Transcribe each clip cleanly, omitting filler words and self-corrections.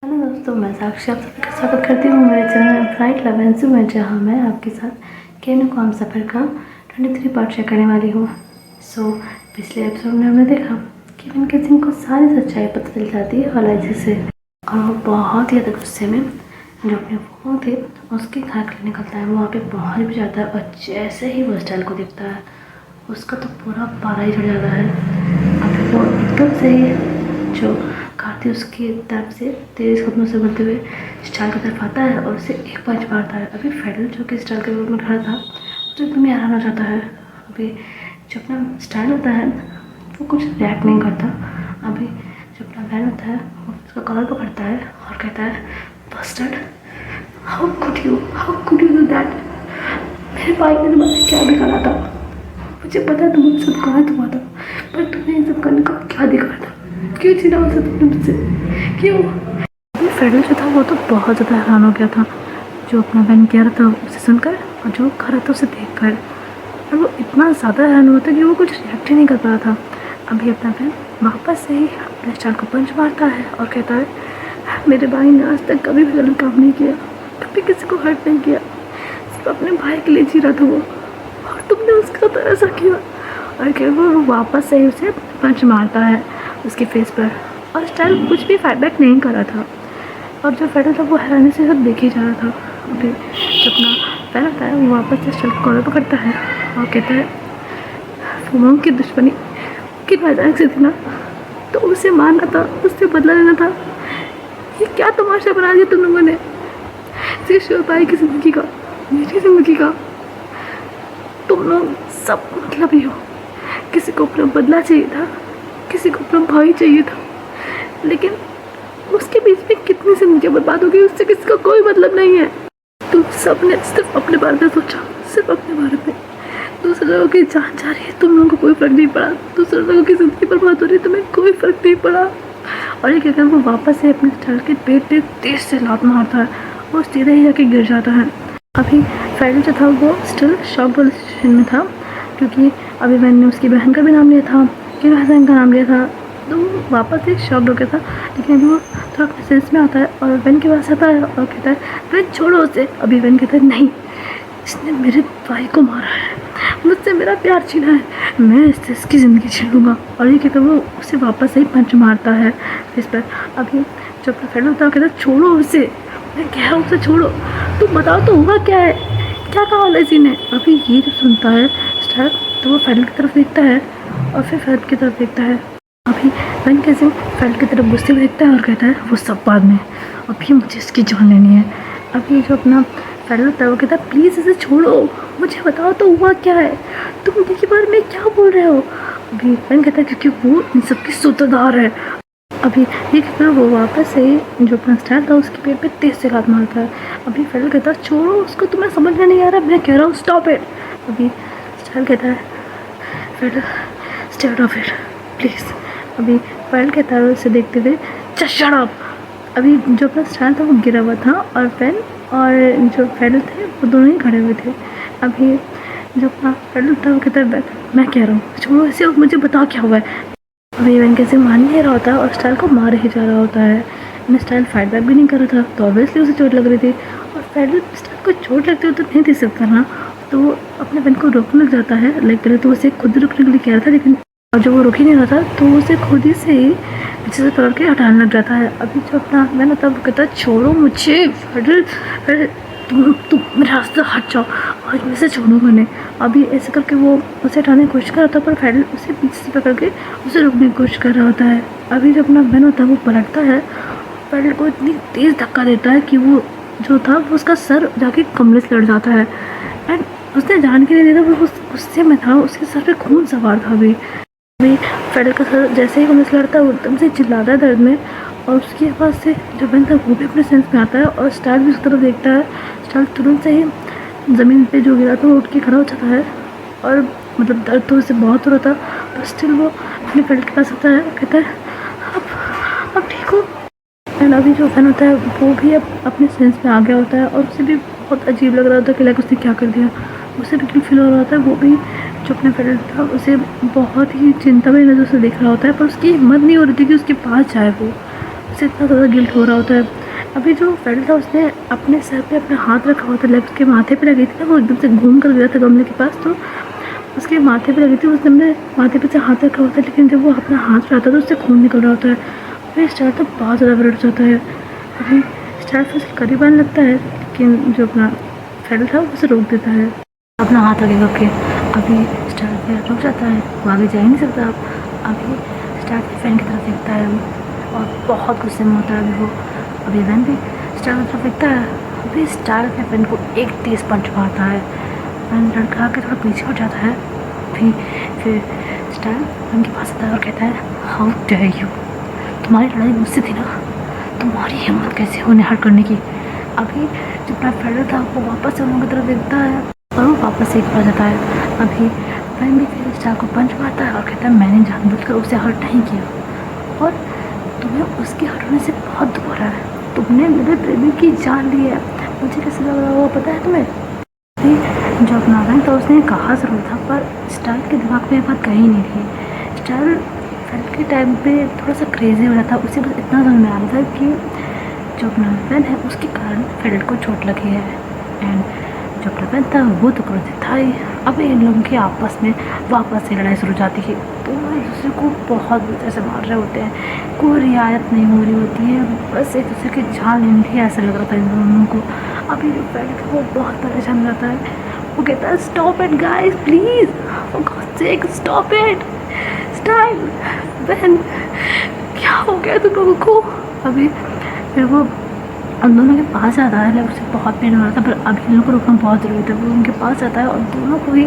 Hello दोस्तों, मैं साक्षी आप सबका स्वागत करती हूँ मेरे चैनल फ्लाइट 11 में, जहाँ मैं आपके साथ केनो काम सफ़र का 23 पार्ट शेयर करने वाली हूँ। पिछले एपिसोड में हमने देखा कि केविन केसिंग को सारी सच्चाई पता चल जाती है एलाइजा से, और वो बहुत ही ज़्यादा गुस्से में जो अपने वो थे उसके घर के लिए निकलता है। वो वहाँ पे पहुँच भी जाता है और जैसे ही वो स्टाइल को देखता है उसका तो पूरा पारा ही चढ़ जाता है। अब वो एकदम से ही जो कार्ती उसकी तरफ से तेज कदमों से बढ़ते हुए स्टाइल की तरफ आता है और उसे एक पंच मारता है। अभी फेडरल जो कि स्टाइल के रूप में खड़ा था तो एकदम ही हैरान हो जाता है। अभी जो अपना स्टाइल होता है वो कुछ रिएक्ट नहीं करता। अभी जो अपना बहन होता है वो उसका कॉलर पकड़ता है और कहता है, bustard, how could you do that. मेरे भाई ने तुम्हारा क्या बिगाड़ा था? मुझे पता है तुम सब कहा हुआ था, पर तुम्हें ये सब करने का क्या अधिकार था? क्यों छीना उसे तुमने मुझसे? क्यों? फेडरल जो था वो तो बहुत ज़्यादा हैरान हो गया था जो अपना बहन कह रहा था उसे सुनकर और जो कर रहा था उसे देखकर, और वो इतना ज़्यादा हैरान हुआ था कि वो कुछ रिएक्ट ही नहीं कर पा रहा था। अभी अपना बहन वापस से ही अपने स्टार को पंच मारता है और कहता है, मेरे भाई ने आज तक कभी भी गलत काम नहीं किया, कभी किसी को हर्ट नहीं किया, सिर्फ अपने भाई के लिए जी रहा था वो, और तुमने उसके साथ ऐसा किया। और क्या वो वापस से ही उसे पंच मारता है उसके फेस पर, और स्टाइल कुछ भी फाइट बैक नहीं कर रहा था, और जो फेडरल था वो हैरानी से सब देखे जा रहा था। अभी जब अपना पैर होता है वो वापस से स्टाइल को कॉलर पकड़ता है और कहता है, फुमोंग की दुश्मनी किन वजह से थी ना, तो उसे मारना था, उससे बदला लेना था। ये क्या तमाशा बना दिया तुम लोगों ने सिर्फ भाई की ज़िंदगी का, मेरी ज़िंदगी का। तुम लोग सब मतलब ही हो। किसी को अपना बदला चाहिए था, किसी को अपना भाई चाहिए था, लेकिन उसके बीच में कितनी ज़िंदगी बर्बाद हो गई, उससे किसी का कोई मतलब नहीं है। तुम सब ने सिर्फ अपने बारे में सोचा, सिर्फ अपने बारे में। दूसरे लोगों की जान जा रही है, तुम लोगों को कोई फ़र्क नहीं पड़ा। दूसरे लोगों की ज़िंदगी बर्बाद हो रही है, तुम्हें कोई फ़र्क नहीं पड़ा। और ये कहकर वो वापस से अपने स्टाइल के पेट पे तेज से लात मारता है और सीधे ही जाके गिर जाता है। अभी फेडरल जो था वो स्टिल शॉक पोजीशन में था, क्योंकि अभी मैंने उसकी बहन का भी नाम लिया था, कि हसन का नाम लिया था, तो वो वापस एक शॉक हो गया था। लेकिन अभी वो थोड़ा अपने सेंस में आता है और बहन के पास आता है और कहता है, बहन छोड़ो उसे। अभी बहन कहता है, नहीं, इसने मेरे भाई को मारा है, मुझसे मेरा प्यार छीना है, मैं इससे इसकी ज़िंदगी छीन लूँगा। और ये कहता है वो उसे वापस से ही पंच मारता है इस पर। अभी जब अपना फेडरल होता है कहता है, छोड़ो उसे, मैं कह रहा हूँ उसे छोड़ो, तुम बताओ तो हुआ क्या है, क्या कहा लैसी ने। अभी ये जब सुनता है स्टार तो वो फेडरल की तरफ देखता है और फिर फेडरल की तरफ देखता है। अभी केविन केसिंग फेडरल की तरफ गुस्से में देखता है और कहता है, वो सब बाद में, अभी मुझे इसकी जान लेनी है। अभी जो अपना फेडरल होता है वो कहता है, प्लीज़ इसे छोड़ो, मुझे बताओ तो हुआ क्या है, तुम उनके बारे में क्या बोल रहे हो। अभी केविन कहता है, क्योंकि वो इन सबकी सूत्रधार है। अभी ये कहकर वो वापस से जो अपना स्टार था उसके पेट पे तेज से लात मारता है। अभी फेडरल कहता है, छोड़ो उसको, तुम्हें समझ में नहीं आ रहा, मैं कह रहा हूँ स्टॉप इट। अभी स्टार कहता है, federal stay out of it please. अभी फेडरल कहता है उसे देखते हुए, जस्ट शट अप। अभी जो अपना स्टार था वो गिरा हुआ था और पेन और जो फेडरल थे वो दोनों ही खड़े हुए थे। अभी जो अपना फेडरल था वो कहता है, मैं कह रहा हूँ छोड़ो इसे, मुझे बता क्या हुआ है। अभी केविन कैसे मान नहीं रहा होता है और स्टाइल को मार ही जा रहा होता है। इन स्टाइल फाइट बैक भी नहीं कर रहा था, तो ऑब्वियसली उसे चोट लग रही थी, और फेडरल स्टाइल को चोट लगती हुई तो नहीं दे सकता ना, तो वो अपने बहन को रोकने लग जाता है। लाइक पहले तो उसे खुद रुकने के लिए कह रहा था, लेकिन और जब वो रुक ही नहीं रहा था तो उसे खुद ही से ही पीछे से पकड़ के हटाने लग जाता है। अभी जो अपना बहन होता है वो कहता है, छोड़ो मुझे फेडरल, तुम मेरे रास्ते हट जाओ, आज मैं से छोड़ूंगा नहीं। अभी ऐसे करके वो उसे हटाने की कोशिश कर रहा था, पर फेडरल उसे पीछे से पकड़ के उसे रोकने की कोशिश कर रहा होता है। अभी जब अपना बहन होता है वो पलटता है, फेडरल को इतनी तेज़ धक्का देता है कि वो जो था वो उसका सर जाके कमरे से लड़ जाता है। एंड उसने जान के नहीं दिया था, वो गुस्से में था, उसके सर पे खून सवार था। अभी फेडरल का सर जैसे ही कमरे से लड़ता है वो एकदम से चिल्लाता है दर्द में, और उसकी आवाज़ से जो बहन था वो भी अपने सेंस में आता है और स्टार भी उस तरफ देखता है। स्टार तुरंत से ही ज़मीन पे जो गिरा था वो उठ के खड़ा हो जाता है, और मतलब दर्द तो उसे बहुत हो रहा था, पर स्टिल वो अपने फेडरल के पास आता है, कहता है, अब ठीक हो। एंड अभी जो बहन होता है वो भी अब अपने सेंस में आ गया होता है, और उसे भी बहुत अजीब लग रहा होता है कि लाइक उसने क्या कर दिया। उसे भी फील हो रहा होता है, वो भी जो अपने फेडरल था उसे बहुत ही चिंता भरी नज़र से देख रहा होता है, पर उसकी हिम्मत नहीं हो रही थी कि उसके पास जाए वो। उसे इतना ज़्यादा गिल्ट हो रहा होता है। अभी जो फ्रेंड था उसने अपने सर पे अपना हाथ रखा हुआ था, लेफ्ट के माथे पे लगी थी ना, वो एकदम से घूम कर गया था गमले के पास, तो उसके माथे पे लगी थी, उसने अपने माथे पे से हाथ रखा हुआ था, लेकिन जब वो अपना हाथ उठाता तो उससे खून निकल रहा होता है। फिर स्टार तो बहुत ज़्यादा ब्लड जाता है। अभी स्टार फिर उसके करीब आने लगता है, लेकिन जो अपना फ्रेंड था उसे रोक देता है, अपना हाथ आगे करके। अभी स्टार फिर रुक जाता है, वो आगे जा ही नहीं सकता। अभी स्टार के फैन की तरफ देखता है और बहुत गुस्से में होता है अभी वो। अभी वैन भी स्टार की तरफ देखता है। अभी स्टार के फैन को एक तेज़ पंच मारता है। वैन लड़का के थोड़ा पीछे हो जाता है। फिर स्टार उनके पास आता है और कहता है, हाउ डेयर यू, तुम्हारी लड़ाई मुझसे थी ना, तुम्हारी हिम्मत कैसे हो निहार करने की। अभी जो अपना फ्रेंड था वो वापस से उन लोगों की तरफ देखता है और वो वापस से एक पड़ जाता है। अभी वैन भी फिर स्टार को पंच मारता है और कहता है, मैंने जानबूझकर उसे हर्ट नहीं किया और तुम्हें उसके हर्ट होने से बहुत दुख हो रहा है। तुमने मेरे प्रेमी की जान ली है, मुझे कैसे लग रहा होगा पता है तुम्हें। अभी जो अपना वैन था उसने कहा ज़रूर था, पर स्टार के दिमाग में ये बात कही नहीं थी। स्टार फ्रेंड के टाइम पे थोड़ा सा क्रेजी हो रहा था, उसे बस इतना समझ में आ रहा था कि जो अपना वैन है उसके कारण फ्रेंड को चोट लगी है, एंड जो अपना वैन था वो तो क्रोधित था ही। अब इन लोगों के आपस में वापस से लड़ाई शुरू हो जाती है, दोनों एक दूसरे को बहुत बुरे से मार रहे होते हैं, कोई रियायत नहीं हो रही होती है, बस एक दूसरे की जान लेनी थी ऐसा लग रहा था इन दोनों को। अभी जो फ्रेंड है वो बहुत परेशान रहता है, वो कहता है, stop it guys please, for God's sake stop it, Style Van, क्या हो गया तुम लोगों को। अभी फिर वो उन दोनों के पास आता है, उसे बहुत पेन हो रहा था, पर अभी इन लोगों को रुकना बहुत ज़रूरी था। वो उनके पास आता है और दोनों को ही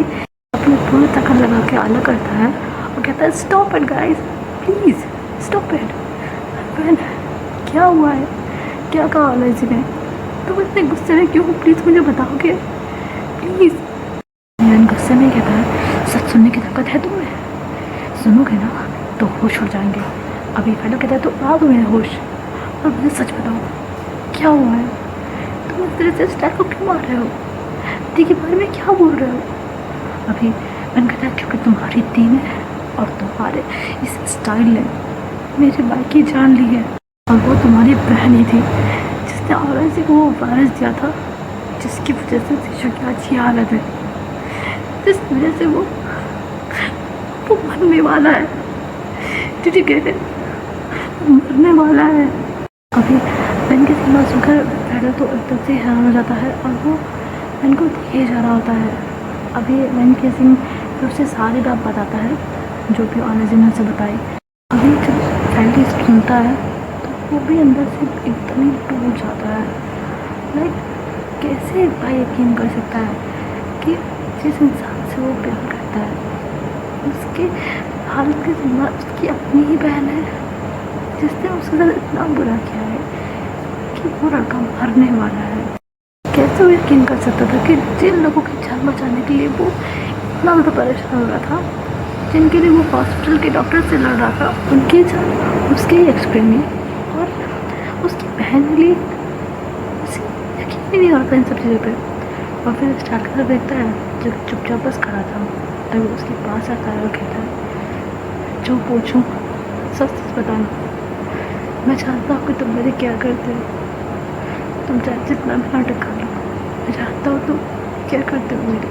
अपनी पूरी ताकत लगा के अलग करता है और कहता है, stop it guys please stop it. Van, क्या हुआ है, क्या कहा वाला इसने, तुम इतने गुस्से में क्यों हो, प्लीज़ मुझे बताओगे प्लीज़। वैन गुस्से में कहता है, सच सुनने की ताकत है तुम्हें, सुनोगे ना तो होश हो जाएंगे। अभी फ्रेंड कहता है, तो आ दो मेरे होश और मुझे सच बताओ क्या हुआ है, तुम इस तरह से स्टार को क्यों मार रहे हो, दी के बारे में क्या बोल रहे हो। अभी मैंने कहता है, क्योंकि तुम्हारी दी ने और तुम्हारे इस स्टाइल ने मेरे भाई की जान ली है, और वो तुम्हारी बहन ही थी जिसने औरंगज़ेब को वो वायरस दिया था, जिसकी वजह से शिशु की आज ये हालत है, जिस वजह से वो मरने वाला है, तुझे कहते मरने वाला है। अभी वैन के सिनेमा सुनकर फ्रेडर तो एकदम से हैरान हो जाता है और वो वैन को देखे जा रहा होता है। अभी वैन के सिंह फिर उसे सारी बात बताता है जो भी ऑनर्जी ने उसे बताई। अभी जब फ्रेंड सुनता है तो वो भी अंदर से एकदम ही टूट जाता है। लाइक कैसे भाई यकीन कर सकता है कि जिस इंसान से वो प्यार करता है उसके हालत के सिवा उसकी अपनी ही बहन है जिसने उसके साथ इतना बुरा किया है कि वो लड़का मरने वाला है। कैसे वो यकीन कर सकता था कि जिन लोगों की जान बचाने के लिए वो इतना ज़्यादा परेशान हो रहा था, जिनके लिए वो हॉस्पिटल के डॉक्टर से लड़ रहा था, उनकी जान उसके ही एक्सप्रेस में और उसकी बहन के लिए उसे यकीन ही नहीं हो रहा था इन सब चीज़ों पर। और फिर स्टार्ट कर देखता है जो चुपचाप बस खड़ा था, तभी उसके पास आता है और कहता है, जो पूछूं सच सच बताना, मैं जानता हूँ कि तुम मेरे क्या करते हो, तुम चाहे जितना भी नाटक कर लो, मैं जानता हूँ तुम क्या करते हो मेरे,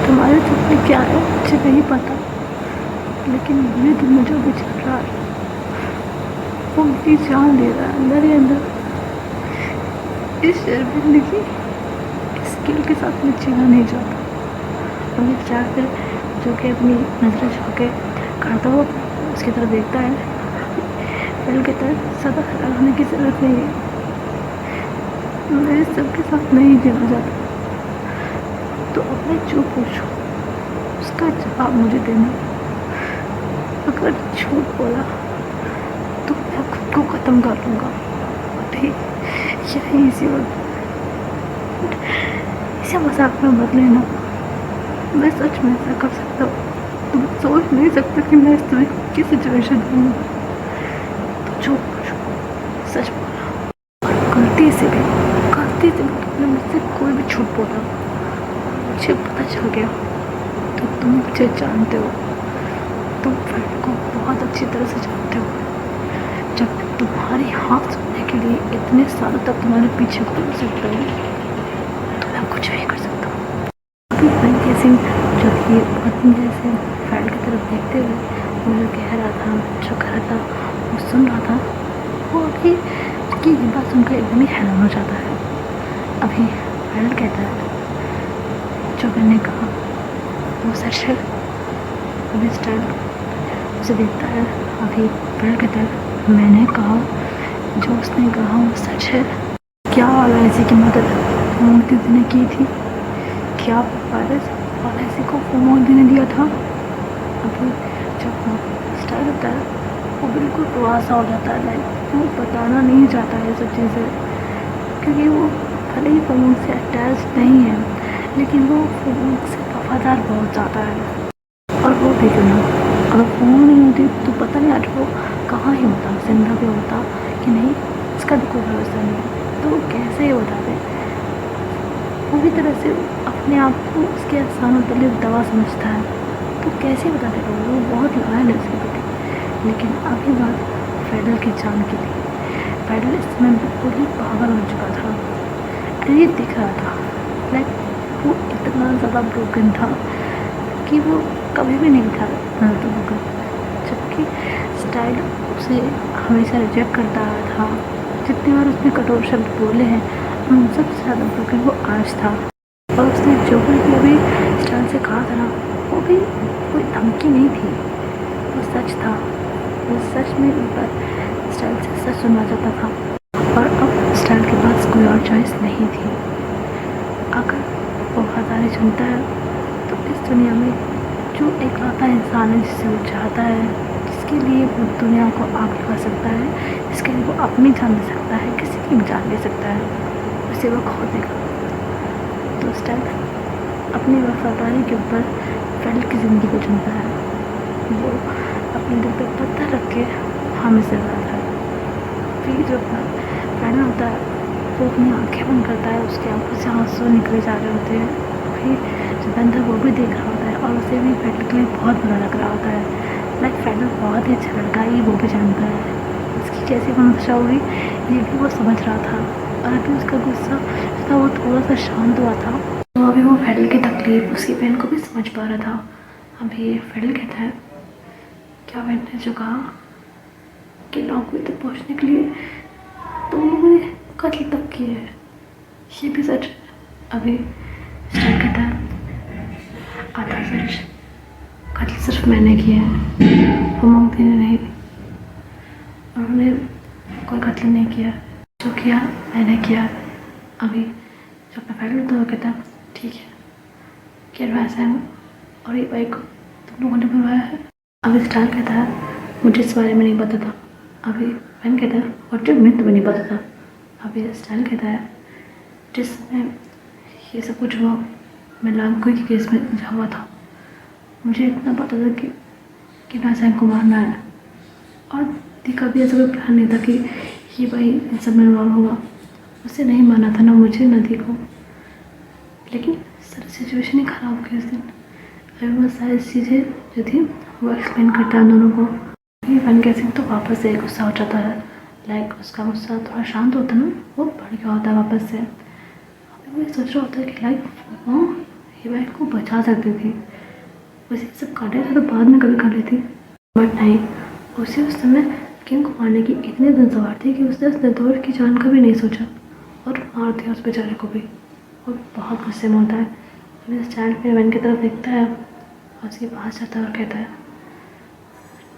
तुम्हारे दिल में क्या है मुझे नहीं पता, लेकिन मेरे दिल में जो भी चल रहा है वो मेरी जान ले रहा है अंदर ही अंदर। इस शर्मिंदगी इस स्किल के साथ मैं जीना नहीं चाहता। और मैं जाकर जो कि अपनी नजरें झुका के खड़ा हुआ उसकी तरफ देखता है, दिल की तरफ ज़्यादा खराब होने की ज़रूरत नहीं है, मैं सबके साथ नहीं जीना चाहता, तो अब मैं जो पूछूं उसका जवाब मुझे देना। अगर झूठ बोला तो मैं खुद को ख़त्म कर लूँगा। अभी यही इसी वक्त इसे मजाक में मत लेना, मैं सच में ऐसा कर सकता हूँ, तुम सोच नहीं सकते कि मैं इस तरह की सिचुएशन में हूँ। तो जो पूछो सच बोला, और गलती से भी तुमने मुझसे कोई भी झूठ बोला, मुझे पता चल गया तो तुम मुझे जानते हो, तुम फ्रेंड को बहुत अच्छी तरह से जानते हो। जब तुम्हारी हाथ सुनने के लिए इतने सालों तक तुम्हारे पीछे घूम सकता हूँ तो मैं कुछ भी कर सकता हूँ। अभी बनके सिंह जो कि बहुत जैसे फैल की तरफ देखते हुए वो जो कह रहा था, जो कह रहा था, वो सुन रहा था, वो अभी की ये बात सुनकर एकदम ही हैरान हो जाता है। अभी फैल कहता है जो मैंने कहा वो सच है। अभी स्टाइल उसे देखता है। अभी फैल कहता है मैंने कहा जो उसने कहा वो सच है। क्या एलआईसी की मदद मोदी जी ने की थी? क्या वायरस एलआईसी को वो मोदी ने दिया था? अभी जब स्टाइल होता है वो बिल्कुल रुआसा हो जाता है। लाइक वो बताना नहीं चाहता है सब चीज़ें, क्योंकि वो भले ही फ़ोन से अटैच नहीं है लेकिन वो फ़ोन से वफादार बहुत ज़्यादा है। और वो भी क्यों ना, अगर फ़ोन नहीं होती तो पता नहीं आज वो कहाँ ही होता, जिंदा भी होता कि नहीं इसका भी कोई भरोसा नहीं है। तो कैसे ये बता दे? पूरी तरह से अपने आप को उसके एहसानों तले दवा समझता है, तो कैसे बता देगा? वो बहुत लॉयल है उसके प्रति। लेकिन अभी बात फेडरल की जान की थी। फेडरल इस समय बिल्कुल ही पागल हो चुका था। ये दिख रहा था, लाइक वो इतना ज़्यादा ब्रोकन था कि वो कभी भी नहीं था ब्रोकन। जबकि स्टाइल उसे हमेशा रिजेक्ट करता रहा था। जितनी बार उसने कठोर शब्द बोले हैं उन सबसे ज़्यादा ब्रोकन वो आज था। और उसने जो भी अभी स्टाइल से कहा था ना, वो भी कोई धमकी नहीं थी, वो सच था। वो सच में एक बार स्टाइल से सच सुनना चाहता था और अब स्टाइल के पास कोई और चॉइस नहीं थी। अगर वो वफादारी चुनता है तो इस दुनिया में जो एकलौता इंसान है जिसे वो चाहता है, जिसके लिए वो दुनिया को आगे बढ़ सकता है, जिसके लिए वो अपनी जान दे सकता है, किसी की भी जान दे सकता है, उसे वो खो देगा। तो स्टाइल अपनी वफादारी के ऊपर फेडरल की ज़िंदगी को चुनता है। वो अपने दिल पर पत्थर रख के हमें से रहा है। फिर जो अपना फेडरल होता है वो अपनी आंखें बंद करता है, उसकी आंखों से आंसू निकले जा रहे होते हैं। फिर जो बंदा वो भी देख रहा होता है और उसे भी फेडरल के लिए बहुत बुरा लग रहा होता है। लाइक फेडरल बहुत ही अच्छा लड़का है, ये वो भी जानता है। उसकी कैसी मनशा हुई ये भी वो समझ रहा था। और अभी उसका गुस्सा जो था वो थोड़ा सा शांत हुआ था, तो अभी वो फेडरल की तकलीफ उसकी बहन को भी समझ पा रहा था। अभी फेडरल कहता है क्या बहन ने जो कहा कि नौकरी तक पहुँचने के लिए तुम लोगों ने कत्ल तक किए है, ये भी सच है। अभी स्टाइल कहता है आधा सच, कत्ल सिर्फ मैंने किया है, वो मोदी ने नहीं। उन्होंने कोई कत्ल नहीं किया, जो किया मैंने किया। अभी जब मैं फैल होता हुआ कहता ठीक है कि ऐसा है और ये बाइक को तुम लोगों ने बुलवाया है। अभी स्टाइल कहता है मुझे इस बारे में नहीं पता था। अभी मैंने कहता है और जो मैं तुम्हें नहीं पता था। अभी स्टाइल कहता है जिस समय ये सब कुछ हुआ मैं लांगकोई के केस में उलझा हुआ था। मुझे इतना पता था कि नाज़ैन को मारना है और दी का भी ऐसा कोई प्लान नहीं था कि ये भाई इन सब में इन्वॉल्व होगा। उसे नहीं माना था ना मुझे ना दी को, लेकिन सारी सिचुएशन ही ख़राब हो गई उस दिन। अभी वो सारी चीज़ें जो थी वो एक्सप्लेन करता है दोनों को। वन के सिंह तो वापस से गुस्सा हो जाता है। लाइक उसका गुस्सा थोड़ा शांत होता है ना, वो बढ़ गया होता है वापस से। अभी वो ये सोच रहा होता है कि लाइक वो ये बाइक को बचा सकती थी, वैसे सब काटे थे तो बाद में कभी कर लेती, बट नहीं। उसे उस समय किंग को मारने की इतनी धनसवार थी कि उसने उस निर्दोष की जान का भी नहीं सोचा और मार दिया उस बेचारे को भी। और बहुत गुस्से में होता है। अभी स्टैंड पे वन की तरफ देखता है और उसके पास जाता है और कहता है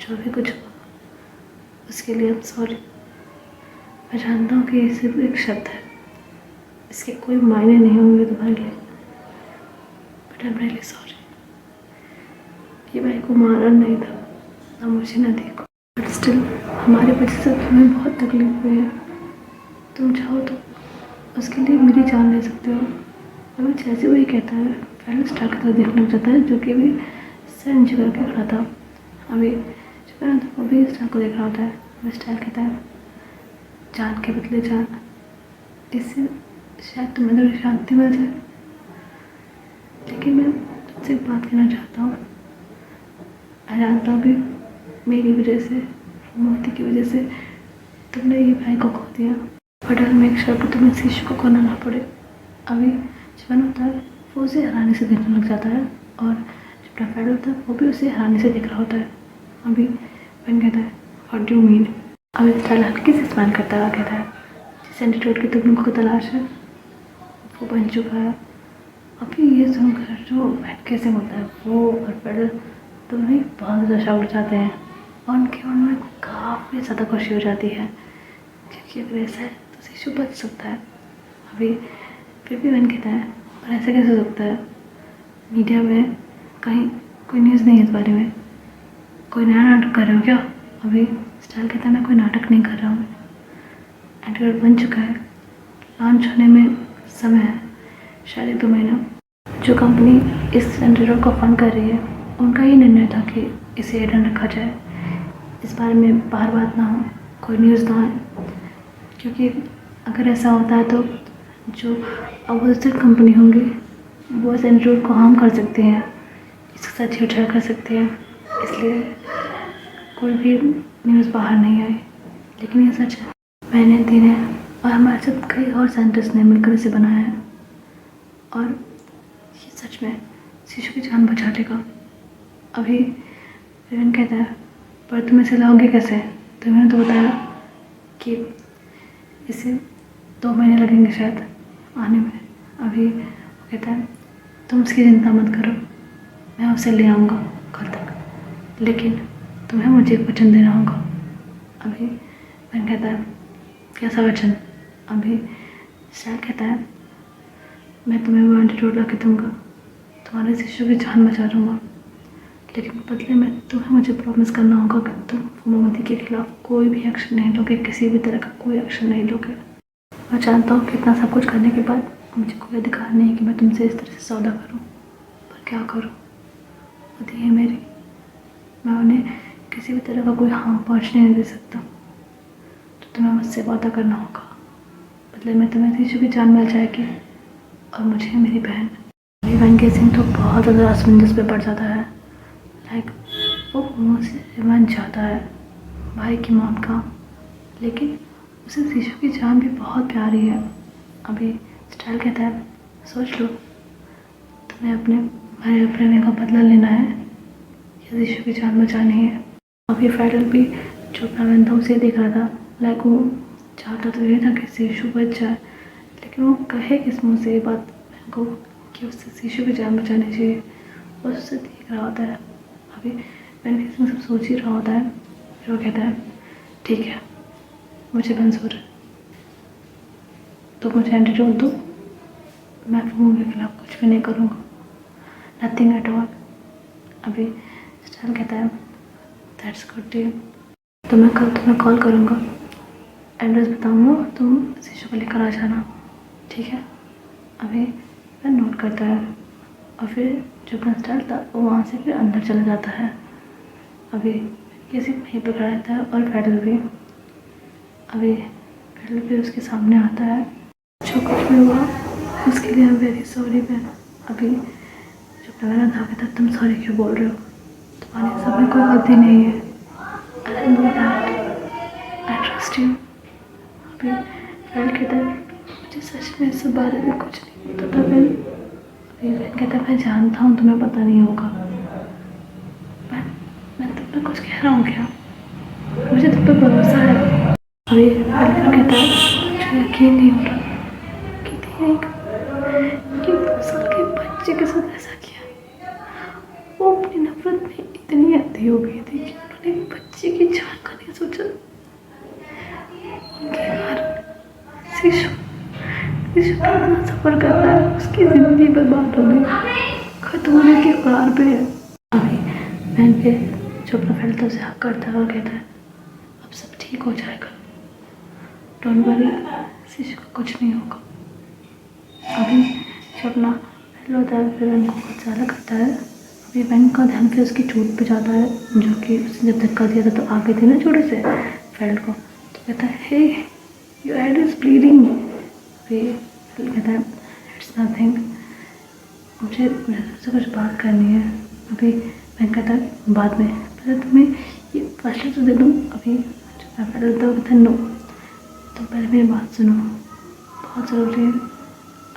जो भी कुछ उसके लिए सॉरी। मैं जानता हूँ कि ये सिर्फ एक शब्द है, इसके कोई मायने नहीं होंगे तुम्हारे लिए, but I am really sorry. ये भाई को मारा नहीं था ना मुझे ना देखो, बट स्टिल हमारे वजह से तुम्हें बहुत तकलीफ हुई है। तुम चाहो तो उसके लिए मेरी जान ले सकते हो। अभी जैसे वही कहता है पहले स्टार की तरह देखने लग जाता है जो कि अभी सर नीचे करके खड़ा था। अभी जो है वो भी स्टार को देख रहा होता है। अभी स्टार कहता है जान के बदले जान, इससे शायद तुम्हें थोड़ी शांति मिल जाए। लेकिन मैं तुमसे एक बात कहना चाहता हूँ। मैं जानता हूँ कि मेरी वजह से, मोती की वजह से तुमने ये भाई को खो दिया, बट आई मेक श्योर कि तुम्हें शीशु को खोना ना पड़े। अभी जीवन होता है वो उसे हैरानी से देखने लग जाता है, और जो अपना फ्रेंड होता है वो भी उसे हैरानी से देख रहा होता है। अभी बन कहता है व्हाट डू यू मीन। अभी स्टाइल हल्की से स्माइल करता है और कहता है जिस एंटीट्यूड की तुम लोगों को तलाश है वो बन चुका है। अभी ये सुनकर जो बैठ कैसे होता है वो और फिर दोनों ही बहुत ज़्यादा शॉक हो जाते हैं, और उनके मन में काफ़ी ज़्यादा खुशी हो जाती है, क्योंकि अगर ऐसा है तो शिशु बच सकता है। अभी फिर भी मन कहता है और ऐसा कैसे हो सकता है, मीडिया में कहीं कोई न्यूज़ नहीं है इस बारे में, कोई नया नाटक कर रहे हो क्या। अभी स्टाइल कहता है मैं कोई नाटक नहीं कर रहा हूँ, एंटीट्यूड बन चुका है, लॉन्च होने में समय है, शायद 1-2 महीना। जो कंपनी इस एंटीट्यूड को फंड कर रही है उनका ही निर्णय था कि इसे हिडन रखा जाए, इस बारे में बाहर बात ना हो, कोई न्यूज़ ना आए, क्योंकि अगर ऐसा होता है तो जो अपोजिट कंपनी होंगी वो इस एंटीट्यूड को हार्म कर सकती हैं, इसके साथ छेड़छाड़ कर सकती हैं, इसलिए कोई भी न्यूज़ बाहर नहीं आई। लेकिन ये सच है, मैंने दिन है और हमारे साथ कई और साइंटिस्ट ने मिलकर इसे बनाया है, और ये सच में शिशु की जान बचा लेगा। अभी विवेन कहता है पर तुम इसे लाओगे कैसे, तो मैंने तो बताया कि इसे 2 महीने लगेंगे शायद आने में। अभी वो कहता है तुम उसकी चिंता मत करो, मैं उसे ले आऊँगा कल तक, लेकिन तुम्हें मुझे एक वचन देना होगा। अभी विवेन कहता है कैसा वचन। अभी स्टाइल कहता है मैं तुम्हें वो एंटीट्यूड ला के दूँगा, तुम्हारे शिशु की जान बचा दूँगा, लेकिन बदले में तुम्हें मुझे प्रॉमिस करना होगा कि तुम मोमबत्ती के खिलाफ कोई भी एक्शन नहीं लोगे, किसी भी तरह का कोई एक्शन नहीं लोगे। मैं जानता हूँ कि इतना सब कुछ करने के बाद मुझे कोई अधिकार नहीं है कि मैं तुमसे इस तरह से सौदा करूँ, पर क्या करूँ, बुद्धि है मेरी, मैं उन्हें किसी भी तरह का कोई हार्म पहुँचने नहीं दे सकता। तो तुम्हें मुझसे वादा करना होगा, बदले में तुम्हें शिशु की जान मिल जाएगी और मुझे मेरी बहन। वन सिंह तो बहुत ज़्यादा असमंजस पे पड़ जाता है, लाइक वो मुझसे मन चाहता है भाई की मौत का, लेकिन उसे शिशु की जान भी बहुत प्यारी है। अभी स्टाइल कहता है सोच लो, तुम्हें अपने भाई प्रेमी का बदला लेना है या शिशु की जान बचानी है। अभी फैडल भी जो प्रवीण था उसे देख रहा था, लाइक वो चाहता तो ये था कि शिशु बच जाए, लेकिन वो कहे किस मुँह से ये बात बहन को कि उससे शिशु की जान बचानी चाहिए, बस उसे देख रहा होता है। अभी मैंने इसमें सब सोच ही रहा होता है, फिर वो कहता है ठीक है मुझे मंजूर है, तो मुझे एंटीट्यूड दो, मैं फिल्मों के खिलाफ कुछ भी नहीं करूँगा, नथिंग एट ऑल। अभी स्टाइल कहता है दैट्स गुड डे, तो मैं कल तुम्हें कॉल करूँगा, एड्रेस बताऊँगा, तुम शिशु को लेकर आ जाना, ठीक है। अभी मैं नोट करता है और फिर जो अपना स्टाइल था वो वहाँ से फिर अंदर चला जाता है। अभी किसी वहीं पर खड़ा रहता है और फैडल भी उसके सामने आता है। जो कुछ भी हुआ उसके लिए I am very sorry ma'am. अभी जो मेरा था कहता तुम सॉरी क्यों बोल रहे हो, तुम्हारे सब में कोई गलती नहीं है, I know that, I trust you. अभी फैडल कहता है मुझे सच में इस बारे में कुछ नहीं पता था मैम। अभी कहता है मैं जानता हूँ तुम्हें पता नहीं होगा, मैं तुम पे कुछ कह रहा हूँ क्या, मुझे तुम पे भरोसा है। अभी कहता है मुझे यकीन नहीं हो रहा कि तेरे एक 2 साल के बच्चे के साथ ऐसा किया। वो अपनी नफरत में इतनी अंधी हो गई थी कि उन्होंने एक बच्चे की जान का नहीं सोचा। उनके कारण शिशु कितना सफ़र कर रहा है, उसकी ज़िंदगी बर्बाद हो गई, खत्म होने के कगार पे है। अभी बहन पे जो अपना फ्रेंड था उसे हक करता है और कहता है अब सब ठीक हो जाएगा, डोंट वरी, शिशु को कुछ नहीं होगा। अभी जो अपना फ्रेंड होता है फिर बहन को बहुत ज़्यादा करता है। अभी बहन का ध्यान फिर उसकी चोट पे जाता है, जो कि उसने जब धक्का दिया था तो आगे थी ना छोटे से फ्रेंड को, तो कहता है हे योर हेड इज़ ब्लीडिंग। अभी कहता है इट्स नथिंग, मुझे से कुछ बात करनी है। अभी मैं कहता है बाद में, पहले तुम्हें ये फैसला तो दे दूँ। अभी जो मैं कहता है नो, तो पहले मेरी बात सुनो, बहुत ज़रूरी है।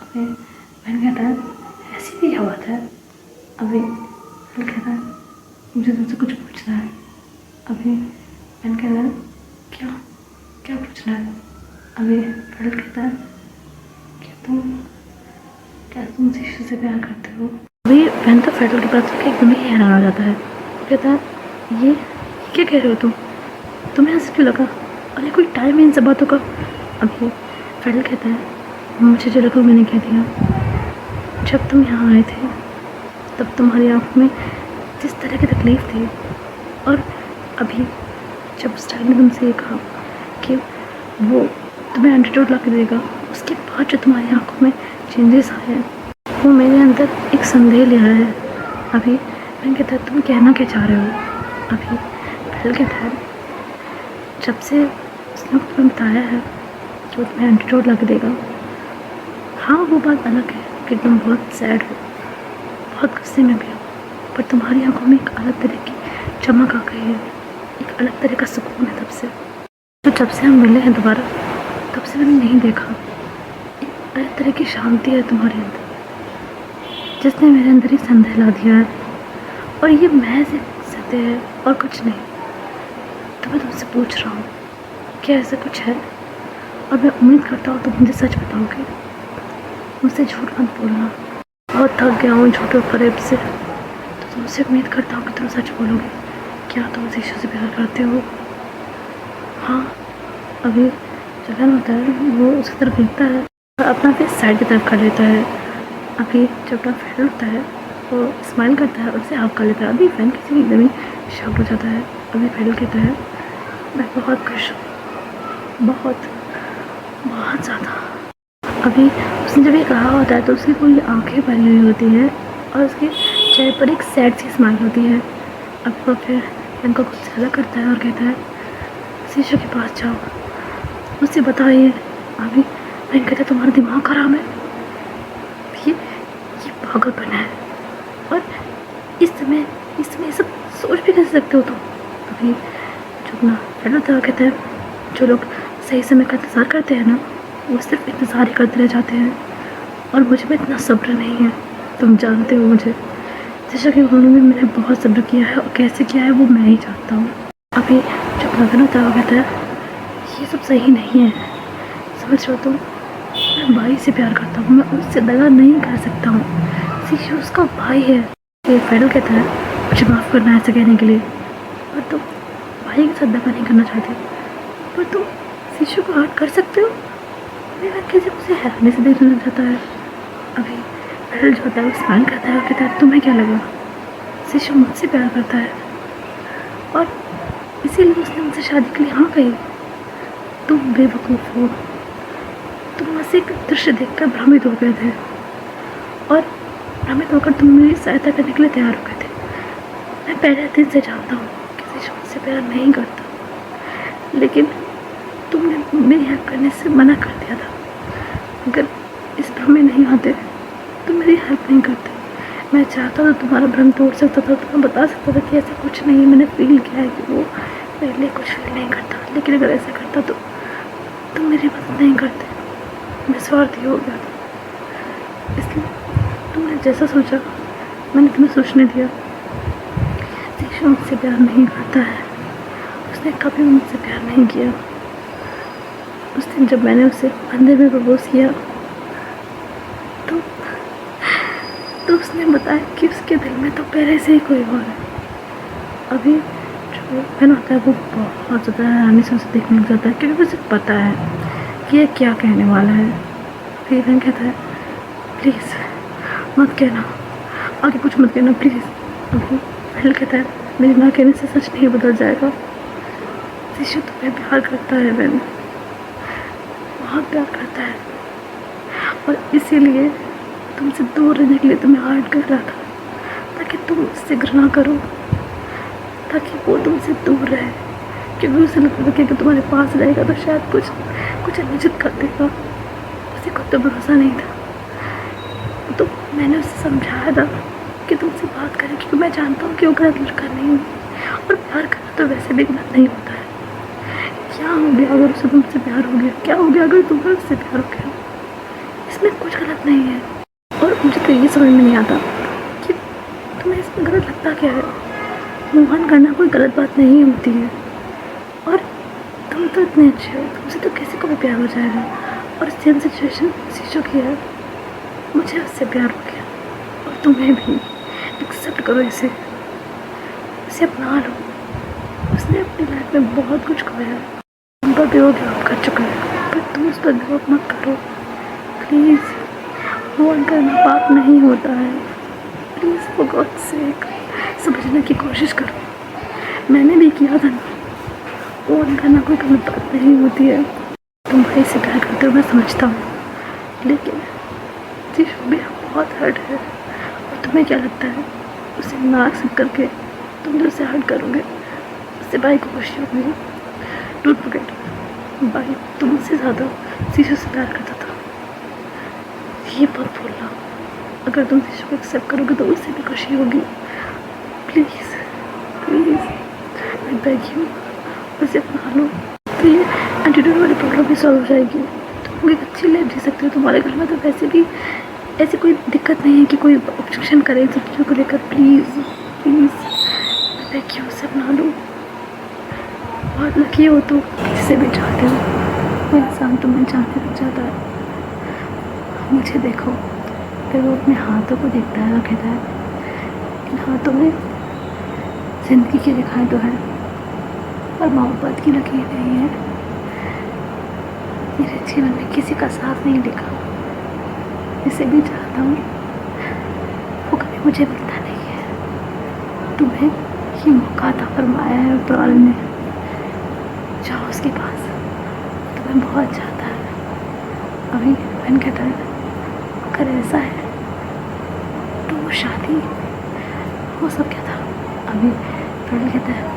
अभी मैंने कहता है ऐसी भी क्या बात है। अभी मैंने कहता है मुझे तुमसे कुछ पूछना है। अभी मैंने कहता है क्या क्या पूछना है। अभी फैडल कहता है क्या तुम शिशु से प्यार करते हो। अभी मैंने तो फैडल के पास एकदम ही हैरान हो जाता है। कहता है ये क्या कह रहे हो तुम्हें ऐसा क्यों लगा, अरे कोई टाइम है इन सब बातों का। अभी फैडल कहता है मुझे जो लगा मैंने कह दिया। जब तुम यहाँ आए थे तब तुम्हारी आँख में जिस तरह की तकलीफ़ थी, और अभी जब उस टाइम ने तुमसे ये कहा कि वो तुम्हें एंटीडोट ला के देगा, उसके बाद जो तुम्हारी आँखों में चेंजेस आए हैं वो मेरे अंदर एक संदेह ले आया है। अभी मैंने कहता है तुम कहना क्या चाह रहे हो। अभी फैडल कहता है जब से उसने तुम्हें बताया है कि वो तुम्हें एंटीडोट ला के देगा, हाँ वो बात अलग है कि तुम बहुत सैड हो, बहुत गुस्से में भी हो, पर तुम्हारी आंखों में एक अलग तरह की चमक आ गई है, एक अलग तरह का सुकून है तब से। तो जब से हम मिले हैं दोबारा, तब से मैंने नहीं देखा, एक अलग तरह की शांति है तुम्हारे अंदर जिसने मेरे अंदर ही संदेह ला दिया है। और ये महज एक सत्य है और कुछ नहीं। तो मैं तुमसे पूछ रहा हूँ क्या ऐसा कुछ है, और मैं उम्मीद करता हूँ तुम मुझे सच बताओगे, मुझसे झूठ मत बोलना। बहुत थक गया हूँ झूठों फरेब से, तो तुमसे उम्मीद करता हूँ कि तुम सच बोलोगे। क्या तुम शिशु से प्यार करते हो। हाँ। अभी जगन होता है वो उसकी तरफ देखता है और अपना फेस साइड की तरफ कर लेता है। अभी जब अपना फैडल होता है वो स्माइल करता है और उसे हाफ कर लेता है। अभी फैन किसी एकदम ही शॉक्ड हो जाता है। अभी फैडल कहता है मैं बहुत खुश हूँ, बहुत बहुत ज़्यादा। अभी उसने जब ये कहा होता है तो उसकी पूरी आंखें भरी हुई होती हैं और उसके चेहरे पर एक सैड सी स्माइल होती है। अब वो फिर फैन को कुछ ज़्यादा करता है और कहता है शिशु के पास जाओ, मुझसे बताइए। अभी फैन कहता है तुम्हारा दिमाग खराब है, ये पागलपन है, और इस समय ये सब सोच भी कैसे सकते हो तुम। अभी जो अपना फैडल था कहता है जो लोग सही समय का इंतज़ार करते हैं ना, वो सिर्फ इंतज़ार ही करते रह जाते हैं, और मुझे में इतना सब्र नहीं है। तुम जानते हो मुझे शिशा के होने में मैंने बहुत सब्र किया है, और कैसे किया है वो मैं ही जानता हूँ। अभी जो लगन होता है वो कहता है ये सब सही नहीं है, समझ रहे हो तुम, मैं भाई से प्यार करता हूँ, मैं उससे दगा नहीं कर सकता हूँ, शिशु उसका भाई है। ये फैडल कहता है मुझे माफ़ करना है ऐसा कहने के लिए, और तुम भाई के साथ दगा नहीं करना चाहते, पर तुम शिशु को हर्ट कर सकते हो। मेरा कैसे उसे हैरानी से देखने लग जाता है। अभी फैडल जो होता है वो स्माइल करता है और कहता है तुम्हें क्या लगा, शिशु मुझसे प्यार करता है और इसीलिए उसने मुझसे शादी के लिए हाँ कही। तुम बेवकूफ़ हो, तुम बस एक दृश्य देखकर भ्रमित हो गए थे, और भ्रमित होकर तुम मेरी सहायता करने के लिए तैयार हो गए थे। मैं पहले दिन से जानता हूँ कि शिशु मुझसे प्यार नहीं करता, लेकिन तुमने मेरी हेल्प करने से मना कर दिया था। अगर इस भ्रम में नहीं आते तो मेरी हेल्प नहीं करते। मैं चाहता तो तुम्हारा भ्रम तोड़ सकता था, तुम्हें बता सकता था कि ऐसा कुछ नहीं, मैंने फील किया है कि वो मेरे लिए कुछ फील नहीं करता, लेकिन अगर ऐसा करता तो तुम मेरी मदद नहीं करते। मैं स्वार्थी हो गया था, इसलिए तुमने जैसा सोचा मैंने तुम्हें सोचने दिया। शिशु मुझसे प्यार नहीं करता है, उसने कभी मुझसे प्यार नहीं किया। उस दिन जब मैंने उसे अंधे में प्रपोज किया तो उसने बताया कि उसके दिल में तो पहले से ही कोई और है। अभी जो बहन होता है वो बहुत ज़्यादा हैरानी से उसे देखने लग जाता है, क्योंकि उसे पता है कि ये क्या कहने वाला है। फिर बहन कहता है प्लीज़ मत कहना, आगे कुछ मत कहना प्लीज़। अभी बहन कहता है मेरे ना कहने से सच नहीं बदल जाएगा, शिशु तुम्हें प्यार करता है, बहन बहुत प्यार करता है, और इसीलिए तुमसे दूर रहने के लिए तुम्हें हार्ट कर रहा था, ताकि तुम उससे घृणा करो, ताकि वो तुमसे दूर रहे, क्योंकि उसे लगता था कि तुम्हारे पास रहेगा तो शायद कुछ अनुचित कर देगा। उसे खुद तो भरोसा नहीं था। तो मैंने उसे समझाया था कि तुमसे बात करें, क्योंकि मैं जानता हूँ कि वो गलत लड़का नहीं है, और प्यार करना तो वैसे भी गलत नहीं होता है। क्या हो गया अगर उसे तुमसे प्यार हो गया, क्या हो गया अगर तुम्हें उससे प्यार हो गया, इसमें कुछ गलत नहीं है। और मुझे तो ये समझ में नहीं आता कि तुम्हें इसमें गलत लगता क्या है। मूव ऑन करना कोई गलत बात नहीं होती है, और तुम तो इतने अच्छे हो, तुमसे तो किसी को भी प्यार हो जाएगा। और सेम सिचुएशन शीशो की है, मुझे उससे प्यार हो गया और तुम्हें भी। एक्सेप्ट करो इसे अपना लो। उसने अपनी लाइफ में बहुत कुछ खोया है, तुम पर भी वो गिव अप कर चुका है, पर तुम उस पर गिव अप मत करो प्लीज़। मूव ऑन करना पाप नहीं होता है, प्लीज़ फॉर गॉड सेक समझने की कोशिश करो। मैंने भी किया था ना, मूव ऑन करना कोई गलत बात नहीं होती है। तुम भाई से प्यार करते हो मैं समझता हूँ, लेकिन शीशो भी बहुत हर्ट है। और तुम्हें क्या लगता है उसे ना एक्सेप्ट करके तुम जो उसे हर्ट करोगे उससे भाई को खुशी होगी? डोंट फॉरगेट, भाई तुमसे ज़्यादा शीशो से प्यार करता था, ये मत भूलना। अगर तुम शीशो को एक्सेप्ट करोगे तो उससे भी खुशी होगी। Please please I beg you, उसे अपना लो, तो ये एटीट्यूड वाली प्रॉब्लम भी सॉल्व हो जाएगी। तुम एक अच्छी लाइफ जी सकते हो। तुम्हारे घर में तो वैसे भी ऐसी कोई दिक्कत नहीं है कि कोई ऑब्जेक्शन करे इन सब चीज़ों को लेकर। Please please I beg you, उसे अपना लो। बहुत लकी हो तो किससे भी चाहते हो, वो इंसान तुम्हें चाहने लग जाता है। मुझे देखो, फिर वो अपने हाथों को देखता है और कहता है इन हाथों में ज़िंदगी की लिखाई तो है पर मोहब्बत की लकीर नहीं है। मेरे जीवन में किसी का साथ नहीं लिखा, जिसे भी चाहता हूँ वो कभी मुझे मिलता नहीं है। तुम्हें ये मौका था फरमाया है ऊपर वाले ने, जाओ उसके पास, तुम्हें बहुत चाहता है। अभी बहन कहता है अगर ऐसा है तो वो शादी वो सब क्या था। अभी फ्रेंड कहता है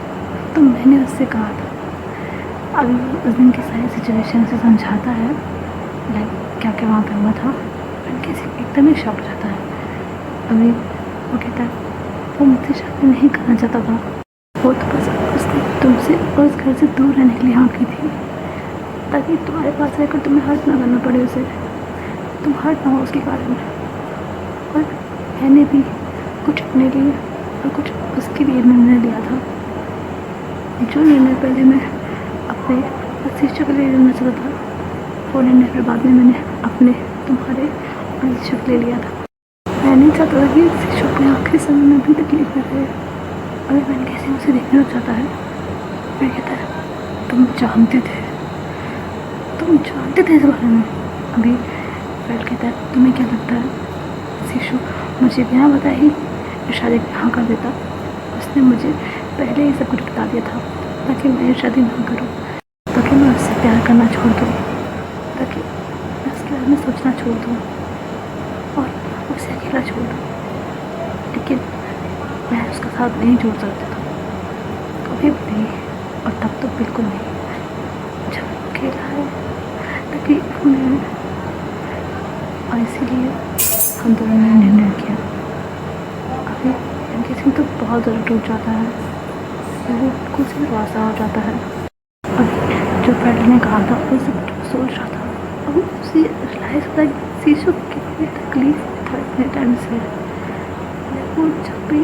तो मैंने उससे कहा था। अभी उस दिन की सारी सिचुएशन से समझाता है, लाइक क्या क्या वहाँ पे हुआ था। फ्रेंड कैसे एकदम ही शॉक हो जाता है। अभी वो कहता है वो मुझसे शादी नहीं करना चाहता था, वो तो बस उसने तुमसे और उस घर से दूर रहने के लिए हाँ की थी, ताकि तुम्हारे पास रहकर तुम्हें हर्ट ना करना पड़े उसे, तुम हर्ट ना हो उसके कारण। और मैंने भी कुछ अपने लिए और कुछ उसके लिए निर्णय लिया था। जो निर्णय पहले मैं अपने शीशो के लिए लेना चाहता था, वो निर्णय फिर बाद में मैंने अपने तुम्हारे और शीशो के लिए लिया था। मैं नहीं चाहता था कि शीशो अपने आखिरी समय में भी तकलीफ में रहे। अभी मैंने कैसे उसे देखना चाहता है, मैं कहता है तुम जानते थे इस बारे में। अभी फ्रेंड कहता है तुम्हें क्या लगता है शीशो मुझे बिना बताए ही शादी में हाँ कर देता? उसने मुझे पहले ही सब कुछ बता दिया था ताकि मैं शादी ना करूँ, ताकि मैं उससे प्यार करना छोड़ दूँ, ताकि मैं उसके बारे में सोचना छोड़ दूँ और उसे अकेला छोड़ दूँ। लेकिन मैं उसका साथ नहीं छोड़ सकता था, कभी भी नहीं, और तब तो बिल्कुल नहीं। जब अकेला है तकलीफ में, और इसीलिए हम दोनों ने निर्णय किया। अभी इनके सिंह तो बहुत ज़्यादा टूट जाता है, वो कुछ भी वासा हो जाता है। और जो फ्रेंड ने कहा था वो सब सोच रहा था, अब उसे रियलाइज होता है कि शीशो कितनी तकलीफ था इतने टाइम से। वो जब भी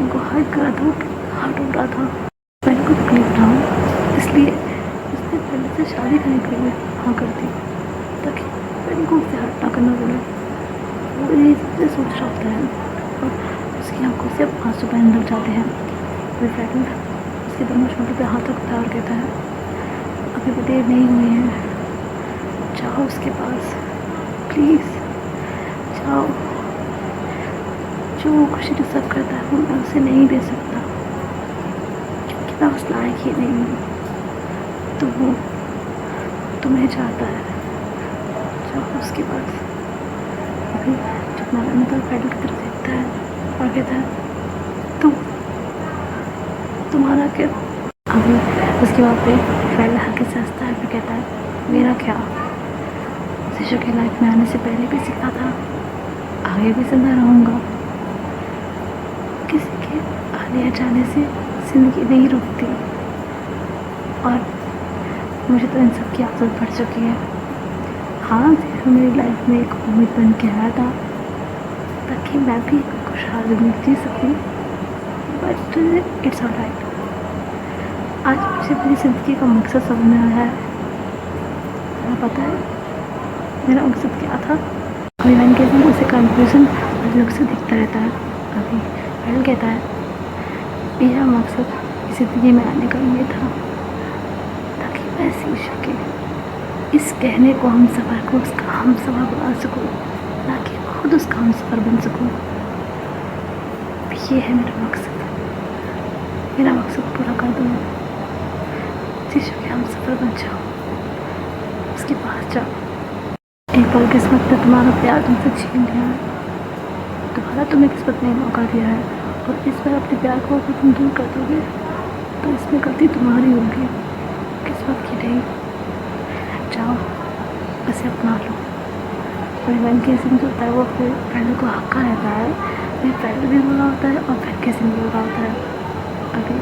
इनको हर्ट करा था वो हार्ट हो रहा था, फ्रेंड को तकलीफ ना हो, इसलिए उसने फ्रेंड से शादी करने के लिए हाँ कर दी ताकि फ्रेंड को उससे हर्ट ना करना पड़े। वो ये सबसे सोच रहा होता है और उसकी आंखों से आंसू बहने लग जाते हैं। फिर फ्रेंड उसके दोनों शोल्डर पे हाथ रखता है और कहता है अभी भी देर नहीं हुई है, जाओ उसके पास प्लीज़ जाओ। जो खुशी डिजर्व करता है वो मैं उसे नहीं दे सकता क्योंकि मैं उस लायक ही नहीं हूँ। तो वो तुम्हें चाहता है, जाओ उसके पास। अभी जब मैं तो फ्रेंड की तरफ देखता है और कहता है तुम्हारा क्या? अभी उसके बाद पे फ्रेंड हल्के से हंसता है, फिर कहता है मेरा क्या, शीशो की लाइफ में आने से पहले भी सीखा था, आगे भी जिंदा रहूँगा। किसी के आने या जाने से ज़िंदगी नहीं रुकती, और मुझे तो इन सब की आदत पड़ चुकी है। हाँ, जीशू मेरी लाइफ में एक उम्मीद बन के आया था ताकि मैं भी खुशहाल ज़िंदगी जी सकूँ, बट इट्स ऑलराइट। आज मुझे मेरी ज़िंदगी का मकसद समझ में आया है। तुम्हें पता है मेरा मकसद क्या था? अभी मैंने कहता हूँ उसे कन्फ्यूज़न हर लोग से दिखता रहता है। अभी मैंने कहता है मेरा मकसद ज़िंदगी में आने का ये था ताकि मैं सीख सके, इस कहने को हम सफ़र को उसका हम सफ़र बना सकूँ, ना कि खुद उसका हम सफ़र बन सकूँ। ये है मेरा मकसद। मेरा मकसद पूरा कर दूँ, जीशू के हम सफ़र बन जाओ, उसके पास जाओ। एक बार किस्मत ने तुम्हारा प्यार तुमसे छीन लिया है, दोबारा तुम्हें किस्मत ने मौका दिया है, और इस बार अपने प्यार को अगर तुम दूर कर दोगे तो इसमें गलती तुम्हारी होगी, किस्मत की नहीं। जाओ, उसे अपना लो। और वन केसिंग जो होता है वो फिर फ्रेंड को हक्का रहता है, फिर फ्रेंड भी बोला होता है और फिर केसिंग भी बोला होता है। अभी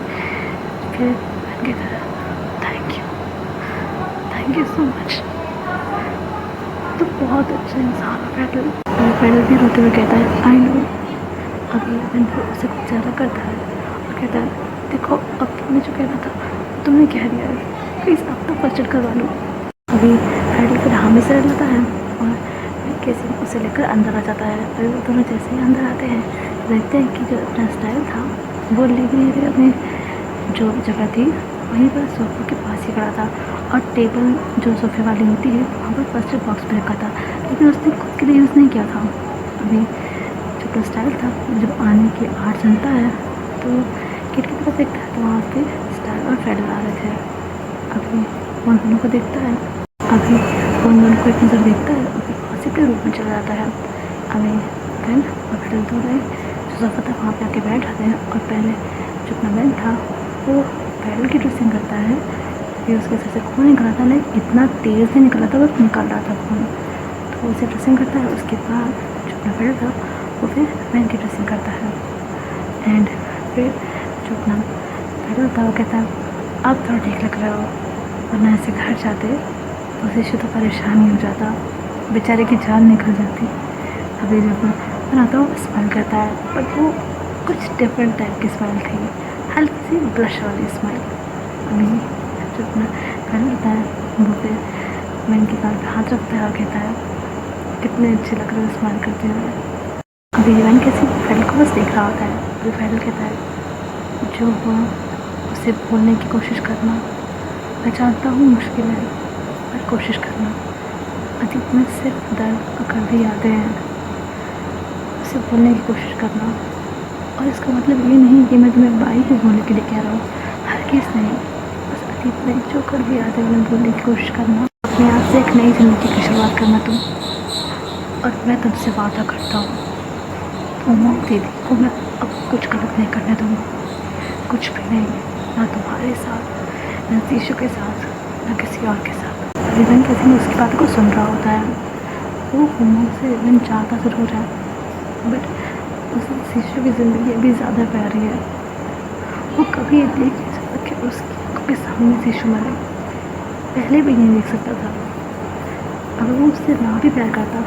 फिर वन कहता है थैंक यू सो मच, तो बहुत अच्छा इंसान है फ्रेंड। और फ्रेंड भी रोते हुए कहता है आई नो। अभी वन उसे कुछ ज़्यादा करता है और कहता है देखो अब तुमने जो कहना था तुमने कह दिया है, प्लीज़ अब तो फर्स्ट करवा लो। अभी फ्रेंड फिर हामी से रहता है और कैसे उसे लेकर अंदर आ जाता है। अभी वो दोनों जैसे ही अंदर आते हैं देखते हैं कि जो अपना स्टाइल था वो ले धीरे अपनी जो जगह थी वहीं पर सोफे के पास ही खड़ा था, और टेबल जो सोफे वाली होती है वहाँ पर फर्स्ट बॉक्स पे रखा था, लेकिन उसने खुद के लिए यूज़ नहीं किया था। अभी जो अपना स्टाइल था जब आने की आड़ जनता है तो गेट की तरफ देखता है तो वहाँ पे स्टाइल और फ्रेंड आ रहे थे। अभी वो उन दोनों को देखता है, अभी वो उन दोनों को एक नज़र देखता है और फिर उसी के रूप में चला जाता है। अभी फ्रेंड और फ्रेंड दोनों जो सोफा था वहाँ पे आके बैठ जाते हैं, और पहले जो अपना बेड था वो फ्रेंड की ड्रेसिंग करता है। फिर उसके सर से खून निकला था, लेकिन इतना तेज़ से निकला था बस निकल रहा था खून, तो उसे ड्रेसिंग करता है। उसके बाद जो अपना फ्रेंड था वो फिर फ्रेंड की ड्रेसिंग करता है। एंड फिर जो अपना फ्रेंड था वो कहता है आप थोड़ा ठीक लग रहे हो, वरना ऐसे घर जाते तो शिशु तो परेशान ही हो जाता, बेचारे की जान निकल जाती। अभी जब बनाता हूँ स्माइल करता है, बट वो कुछ डिफरेंट टाइप की स्माइल थी, हल्की सी ब्लश वाली स्माइल। अभी जो अपना फ्रेंड होता है वो फिर मैन की कान पे हाथ रखता है और कहता है कितने अच्छे लग रहे हो स्माइल करते हुए। अभी मैन किसी फ्रेंड को बस देख रहा होता है। अभी फ्रेंड कहता है जो हुआ उसे भूलने की कोशिश करना, मैं जानता हूँ मुश्किल है पर कोशिश करना। अतीत में सिर्फ दर्द और कभी यादें हैं, उसे भूलने की कोशिश करना। और इसका मतलब ये नहीं कि मैं तुम्हें बाई को भूलने के लिए कह रहा हूँ, हर किस नहीं, बस अतीत में जो कभी यादें उन्हें भूलने की कोशिश करना, अपने आप से एक नई ज़िंदगी की शुरुआत करना तुम। और मैं तुमसे वादा करता हूँ उमंग दीदी को मैं अब कुछ गलत नहीं करने दूँगा, कुछ भी नहीं, ना तुम्हारे साथ, ना जीशु के साथ, ना किसी और के साथ। रिवन किसी ने उसकी बात को सुन रहा होता है, वो उमंग से रिवन चाहता ज़रूर है, बट उसे जीशु की ज़िंदगी अभी ज़्यादा प्यारी है। वो कभी देख नहीं सकता कि उसकी आँखों के सामने जीशु मरे, पहले भी नहीं देख सकता था। अगर वो उससे ना भी प्यार करता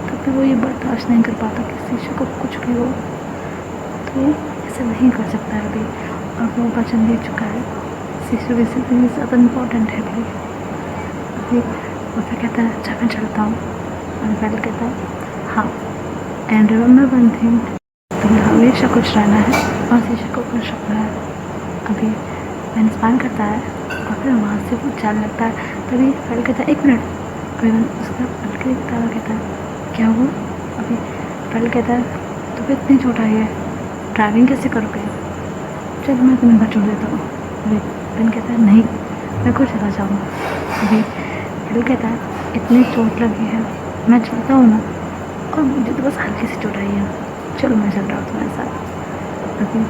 तब भी वो ये बर्दाश्त नहीं कर पाता कि जीशु को कुछ भी हो, तो ऐसा नहीं कर सकता है अभी। और वो वचन दे चुका है, जीशु की ज़िंदगी ज़्यादा इम्पोर्टेंट है अभी। वो फिर कहता है अच्छा मैं चलता हूँ, और पहले कहता है हाँ एंड रिमेंबर वन थिंग, तुम्हें हमेशा कुछ रहना है और जीशु को खुश रखना है। अभी मैंने स्पान करता है और फिर वहाँ से वो जाने लगता है। तभी फ्रेंड कहता है एक मिनट। अभी मैंने उसका पलट के देखता है, कहता है क्या हुआ? अभी फ्रेंड कहता है तो फिर इतनी चोट आई है, ड्राइविंग कैसे करोगे? चल मैं तुम्हें घर छोड़ देता हूँ। अभी फ्रेंड कहता है नहीं मैं खुद चला जाऊँगा। अभी फ्रेंड कहता है इतनी चोट लगी है मैं चलता हूँ ना, और मुझे तो बस हल्की सी चोट आई है, चलो मैं चल रहा हूँ तुम्हारे साथ। अभी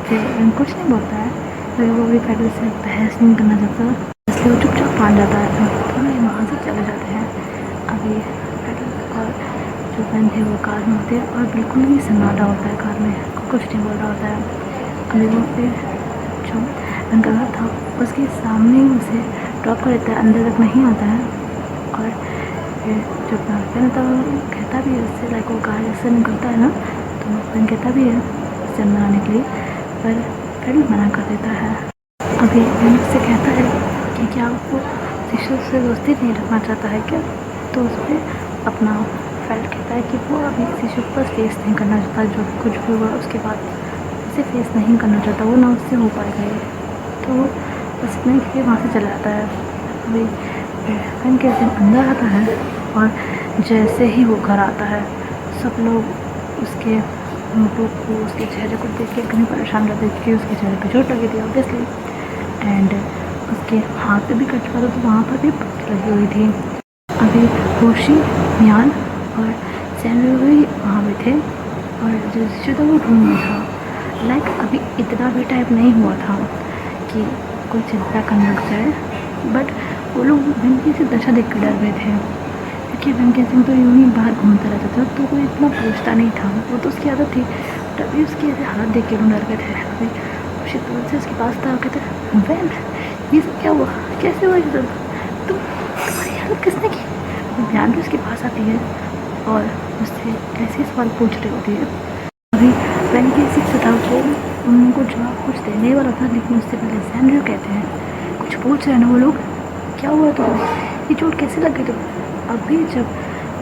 फिर कुछ नहीं बोलता है, तो वो भी पहले से बहस नहीं करना चाहता, इसलिए वो चुपचाप मान जाता है। दोनों ही वहाँ से चले जाते हैं। अभी और जो फ्रेंड थे वो कार में होते हैं और बिल्कुल ही सन्नाटा होता है कार में, कुछ नहीं बोल रहा होता है। अभी वो फिर जो उनका घर था उसके सामने ही उसे ड्रॉप कर देता है, अंदर तक नहीं आता है। और फिर जब पेन तो कहता भी है उससे, लाइक वो कार से निकलता है ना, तो पेन कहता भी है उससे मनाने के लिए, पर फिर भी मना कर देता है। अभी पेन उससे कहता है कि क्या वो शिशु से दोस्ती नहीं रखना चाहता है क्या, तो उस पर अपना फ्रेंड कहता है कि वो अभी शिशु को बस फेस नहीं करना चाहता, जो कुछ भी हुआ उसके बाद उसे फेस नहीं करना चाहता, वो ना उससे हो पाएगा ये, तो वो बस इतना कि वहाँ से चला जाता है। अभी पेन के दिन अंदर आता है और जैसे ही वो घर आता है सब लोग उसके मुँह को, उसके चेहरे को देख के इतनी परेशान रहते थे कि उसके चेहरे पे चोट लगी थी ऑब्वियसली, एंड उसके हाथ पे भी कट पड़ा था, तो वहाँ पर भी पट्टी लगी हुई थी। अभी होशी, मियान और सैंड्रो भी वहाँ पे थे और जो शिशु था वो रूम में था। लाइक अभी इतना भी टाइम नहीं हुआ था कि कोई चिंता करने लग जाए, बट वो लोग वेंकी से दशा देख कर डर गए थे, क्योंकि वेंकी सिंह तो यूँ ही बाहर घूमता रहता था, तो कोई इतना पूछता नहीं था, वो तो उसकी आदत थी, बट अभी उसकी ऐसे हालत देख के वो डर गए थे। अभी होशी तुरंत से उसके पास था, कहते वैन ये सब क्या हुआ, कैसे हुआ ये सब, तुम्हारी हालत किसने की। ध्यान भी उसके पास आती है और उससे ऐसे सवाल पूछ रही होती है। अभी वैन की शिक्षा था वो उनको जवाब कुछ देने वाला था, लेकिन उससे पहले सैंड्रो कहते हैं कुछ पूछ रहे हैं ना वो लोग, क्या हुआ तो ये चोट कैसे लग गई तो। अभी जब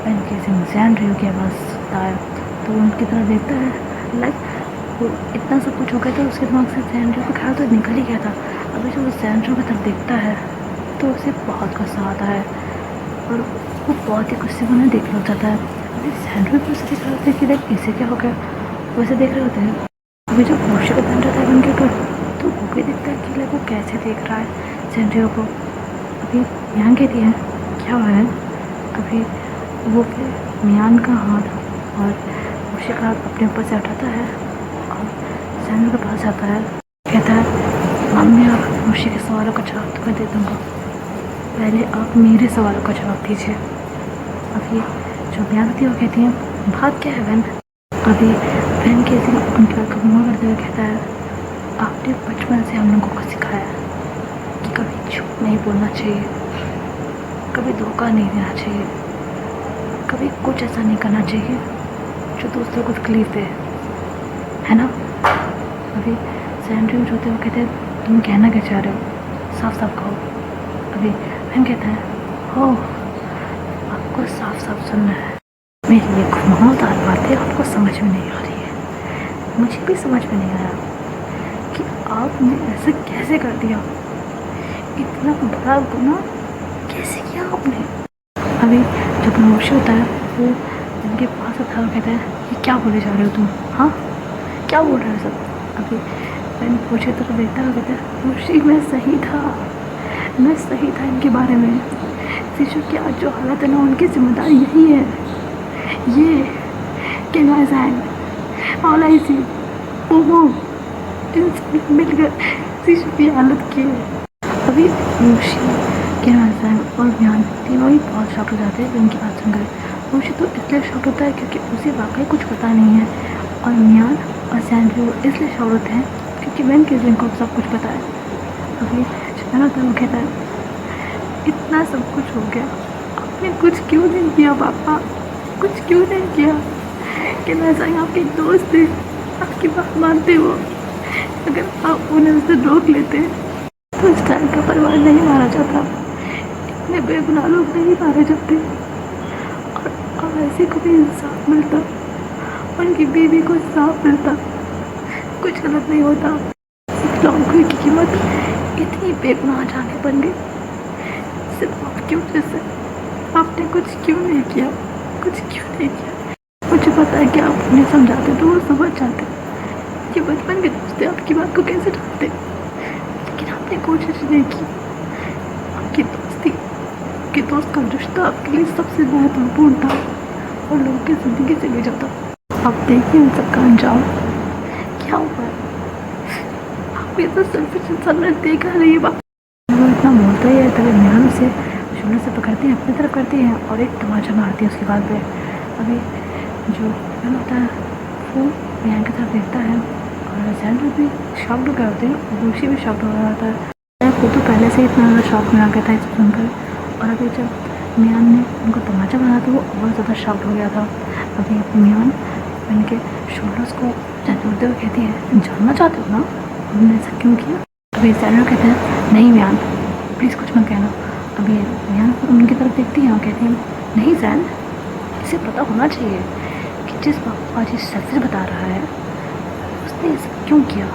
वैन के सिंह सैंड्रो की आवाज़ सुनता है तो उनकी तरफ देखता है, लाइक वो इतना सब कुछ हो गया था उसके दिमाग से, सैंड्रो का ख्याल तो निकल ही गया था। अभी जब वो सैंड्रो की तरफ देखता है तो उसे बहुत गुस्सा आता है और वो बहुत ही गुस्से में देख लग जाता है। अभी सैंड्रो भी उसे देख रहे होते हैं कि देख इसे क्या हो गया, वैसे देख रहे होते हैं। अभी जब होशी को बन जाता है उनके ऊपर, तो वो भी देखता है कि लाइक वो कैसे देख रहा है सैंड्रो को। अभी मियान कहती है क्या हुआ है। अभी वो फिर मियान का हाथ और होशी का हाथ अपने ऊपर से उठाता है और सैंड्रो के पास जाता है, कहता है मम्मी आप होशी के सवालों का जवाब तो मैं दे दूँगा, पहले आप मेरे सवालों का जवाब दीजिए। अभी जो मियान थी वो कहती है बात क्या है वैन। अभी वैन कैसे उनके बात को घुमा करते हुए कहता है आपने बचपन से हम लोगों को सिखाया कि कभी झूठ नहीं बोलना चाहिए, कभी धोखा नहीं देना चाहिए, कभी कुछ ऐसा नहीं करना चाहिए जो दूसरों को तकलीफ दे, है ना। अभी सैंड्रो जो थे वो कहते हैं तुम कहना क्या चाह रहे हो, साफ साफ कहो। अभी वैन कहता है हो आपको साफ साफ सुनना है, मेरी ये घुमावदार बातें आपको समझ में नहीं आ रही है, मुझे भी समझ में नहीं आया कि आपने ऐसा कैसे कर दिया, इतना बड़ा गुनाह कैसे किया आपने। अभी जब नौशी होता है वो उनके पास आता है और कहता है ये क्या बोले जा रहे हो तुम, हाँ क्या बोल रहे हो सब। अभी मैंने पूछे तो देखता है, कहता है नौशी मैं सही था इनके बारे में, शिशु की आज जो हालत है ना उनकी जिम्मेदारी यही है, ये कैन ऑल आई सी वो इन मिलकर शिशु की हालत की है। अभी नौशी कैन और मियान तीनों ही बहुत शॉक हो जाते हैं उनकी बात सुनकर। नौशी तो इसलिए शॉक होता है क्योंकि उसे वाकई कुछ पता नहीं है, और मियान और सैंड्रो इसलिए शॉक होते हैं क्योंकि वैन के को सब कुछ पता है। अभी जो होता है वो कहता है इतना सब कुछ हो गया आपने कुछ क्यों नहीं किया पापा, कुछ क्यों नहीं किया, कि ऐसा आपके दोस्त थे, आपकी बात मानते हो, अगर आप उन्हें उससे रोक लेते तो इस टाइम का परिवार नहीं मारा जाता, इतने बेगुनाह लोग नहीं मारे जाते, और ऐसे को भी इंसाफ मिलता, उनकी बीवी को इंसाफ मिलता, कुछ गलत नहीं होता। एक लौंगों की कीमत इतनी बेगुनाह जाने बन गई सिर्फ आपकी वजह से। आपने कुछ क्यों नहीं किया, कुछ क्यों नहीं किया। मुझे पता है कि आप उन्हें समझाते तो वो समझ जाते कि बचपन के दोस्त आपकी बात को कैसे टालते, लेकिन आपने कोशिश नहीं की। आपकी दोस्ती, आपके दोस्त का रिश्ता आपके लिए सबसे महत्वपूर्ण था और लोगों की ज़िंदगी से भी ज़्यादा। आप देखिए उन सबका अंजाम क्या हुआ। आप ये तो सेल्फिश इंसान ने देखा नहीं बात। वो इतना बोलता ही है तभी मियान से शोल्डर से पकड़ती है, अपनी तरफ करती है और एक तमाचा मारती है उसके बाद पे। अभी जो मियान होता है वो मियान की तरफ देखता है और सैंड्रो भी शॉक्ड हो गए होते हैं, दूसरी भी शॉक्ड हो रहा होता है। वो तो पहले से इतना ज़्यादा शॉक में आ गया था इस सुनकर, और अभी जब मियान ने उनको तमाचा मारा तो वो और ज़्यादा शॉक हो गया था। अभी मियान उनके शोल्डर्स को झंझोड़ते हुए कहती है, जानना चाहते हो ना उन्होंने ऐसा क्यों किया? अभी सैंड्रो कहते हैं, नहीं मियान प्लीज़ कुछ मत कहना। अभी मियान उनकी तरफ देखती है और कहती है, नहीं सैन, इसे पता होना चाहिए कि जिस बाबा जी सच बता रहा है उसने ऐसा क्यों किया,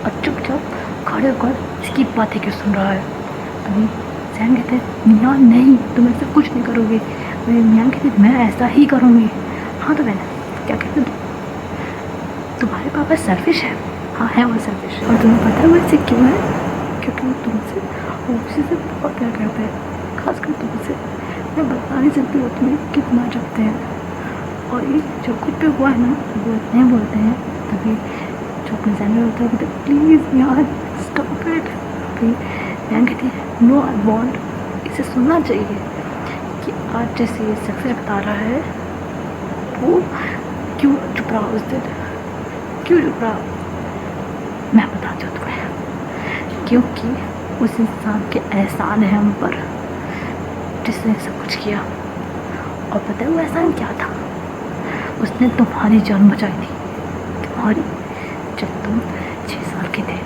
और चुपचाप खड़े होकर इसकी बातें क्यों सुन रहा है। अभी सैन कहते हैं, मियान नहीं, तुम ऐसा कुछ नहीं करोगे। अभी मियान कहते हैं, मैं ऐसा ही करूँगी। हाँ तो मैंने क्या कहते हो, तुम्हारे पापा सेल्फिश है। हाँ है वो सेल्फिश, और तुम्हें पता है वो ऐसे क्यों है? क्योंकि वो तुमसे और उसी से बहुत प्यार करते हैं, खासकर तुमसे। मैं बता नहीं सकती वो तुम्हें कितना जपते हैं। और ये जो कुछ भी हुआ है ना, वो इतने बोलते हैं। तभी जो अपने जहन होता है, कहते प्लीज़ यार स्टॉप इट। अभी मैम कहती है, नो आई वॉन्ट, इसे सुनना चाहिए कि आज जैसे ये सक्सेस बता रहा है वो क्यों चुप रहा उस दिन, क्यों चुप रहा। मैं बताती हूँ तुम्हें, क्योंकि उस इंसान के एहसान है हम पर जिसने सब कुछ किया। और पता है वो एहसान क्या था? उसने तुम्हारी जान बचाई थी, तुम्हारी, जब तुम 6 साल के थे।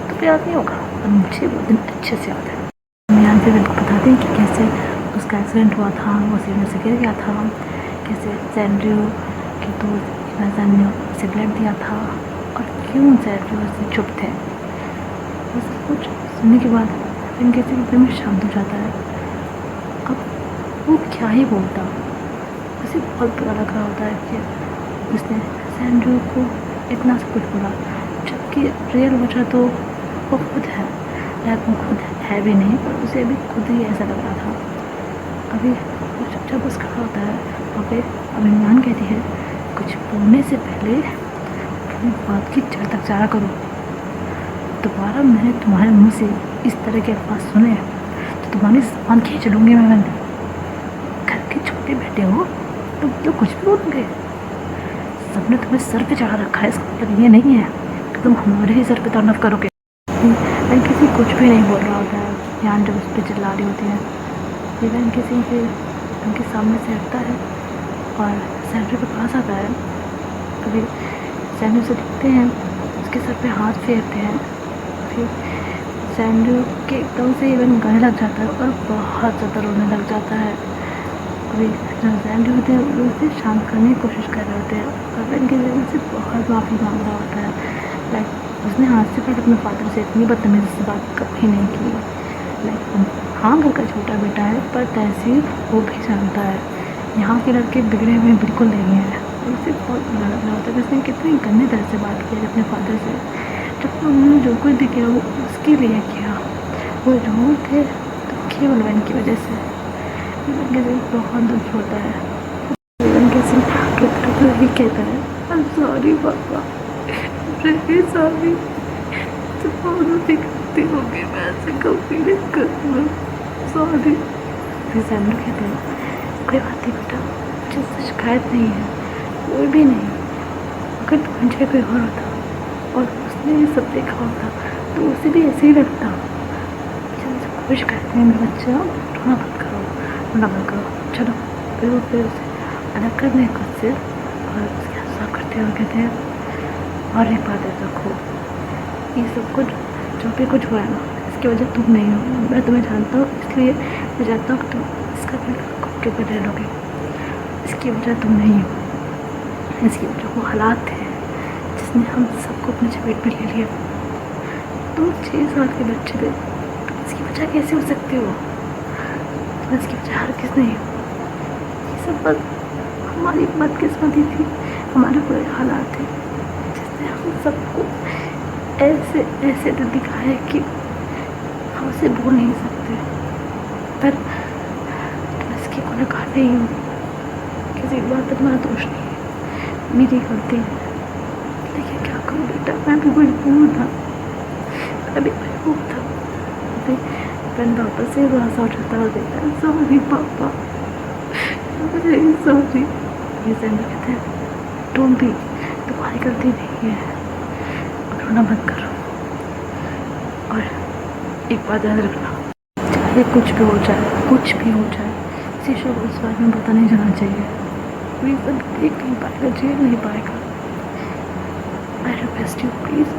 तो याद नहीं होगा, और मुझे वो दिन अच्छे से याद है। मियान फिर उनको बताते हैं कि कैसे उसका एक्सीडेंट हुआ था, वो सीढ़ियों से गिर गया था, कैसे सैंड्रो के दोस्त इवान ने उसे ब्लड दिया था, और क्यों सैंड्रो से चुप थे। वो सब कुछ सुनने के बाद इनके से एकदम में शांत हो जाता है। अब वो क्या ही बोलता, उसे बहुत बुरा लग रहा होता है कि उसने सैंड्रो को इतना सब कुछ बोला, जबकि रियल वजह तो वो खुद है, लाइक वो खुद है भी नहीं, पर उसे अभी खुद ही ऐसा लग रहा था। अभी वो जब उसका होता है वहाँ पे अभिमान कहती है, कुछ बोलने से पहले अपनी बात की जड़ तक जाया करो। दोबारा मैंने तुम्हारे मुंह से इस तरह के अल्फाज सुने तो तुम्हारी ज़बान खींच लूँगी मैं। घर के छोटे बेटे हो तुम तो कुछ भी बोलोगे। सबने तुम्हें सर पे चढ़ा रखा है, इसका मतलब ये नहीं है कि तुम हमारे ही सर पे तारीफ करोगे। मैं किसी कुछ भी नहीं बोल रहा होता है, यान जब उस पर चिल्ला रही होती है, इवन किसी के उनके सामने से हटता है और सैंड्रो के पास आता है। कभी सैंड्रो से दिखते हैं, उसके सर पे हाथ फेरते हैं, फिर सैंड्रो के एकदम से इवन गले लग जाता है और बहुत ज़्यादा रोने लग जाता है। अभी जो सैंड्रो होते हैं वो उसे शांत करने की कोशिश कर रहे होते हैं, और इनके जरिए से बहुत माफ़ी मांग रहा होता है। लाइक उसने आज से पहले अपने फादर से इतनी बदतमीज़ी से बात कभी नहीं की। लाइक हाँ घर का छोटा बेटा है, पर तहसील वो भी जानता है यहाँ के लड़के बिगड़े हुए बिल्कुल नहीं है। उसे बहुत बुरा लग रहा होता है, उसने कितनी गंदी तरह से बात की अपने फादर से, जबकि उन्होंने जो कुछ भी किया वो उसके लिए किया। वो रूल थे तो केवल वन की वजह से। इवन के सिर्फ बहुत दुख होता है, इवन के सिर्फ कहता तो ही कहता है, आई एम सॉरी पापा, सॉरी तुम दिखती होगी, मैं ऐसे कभी नहीं करूँगा, सॉरी। फिर सैंड्रो कहते हैं, कोई बात नहीं बेटा, मुझे शिकायत नहीं है, कोई भी नहीं। अगर तुम्हारी जगह कोई और होता और उसने ये सब देखा होता तो उसे भी ऐसे ही लगता। मुझे कोई शिकायत नहीं, मेरा बच्चा, रोना मत करो, चलो। फिर वो फिर उसे अलग करने को से और उसके हाथ साफ करते हुए कहते हैं, और एक बात है रखो, ये सब कुछ जो भी कुछ हुआ है ना, इसकी वजह तुम नहीं हो। मैं तुम्हें जानता हूँ, इसलिए मैं जानता हूँ कि तुम इसका खुद के बदले लोगे। इसकी वजह तुम नहीं हो, इसकी वजह वो हालात थे जिसने हम सबको अपने चपेट में ले लिया। तुम 6 साल के बच्चे थे, तुम इसकी वजह कैसे हो सकते हो? तुम इसकी वजह हर किस नहीं हो। ये सब बस हमारी बदकिस्मती थी, हमारे बुरे हालात थे जिसने हम सबको ऐसे ऐसे तो दिखाया कि हम उसे भूल नहीं सकते। पर तुम इसकी गुनहगार नहीं हो, किसी बात पर तुम्हारा दोष नहीं है, मेरी गलती है। लेकिन क्या करूँ बेटा, मैं भी मजबूर था, मैं भी मजबूर था। फ्रेंड वापस से वहाँ से उठाता हुआ देता है, सॉरी पापा, मुझे सॉरी। ये सैंड्रो कहते हैं, डोंट बी, तुम्हारी गलती नहीं है, रोना मत करो। और एक बात याद रखना, चाहे कुछ भी हो जाए, शीशो को इस बारे में पता नहीं जाना चाहिए। रीज़न देख नहीं पाएगा, झेल नहीं पाएगा। I request you please.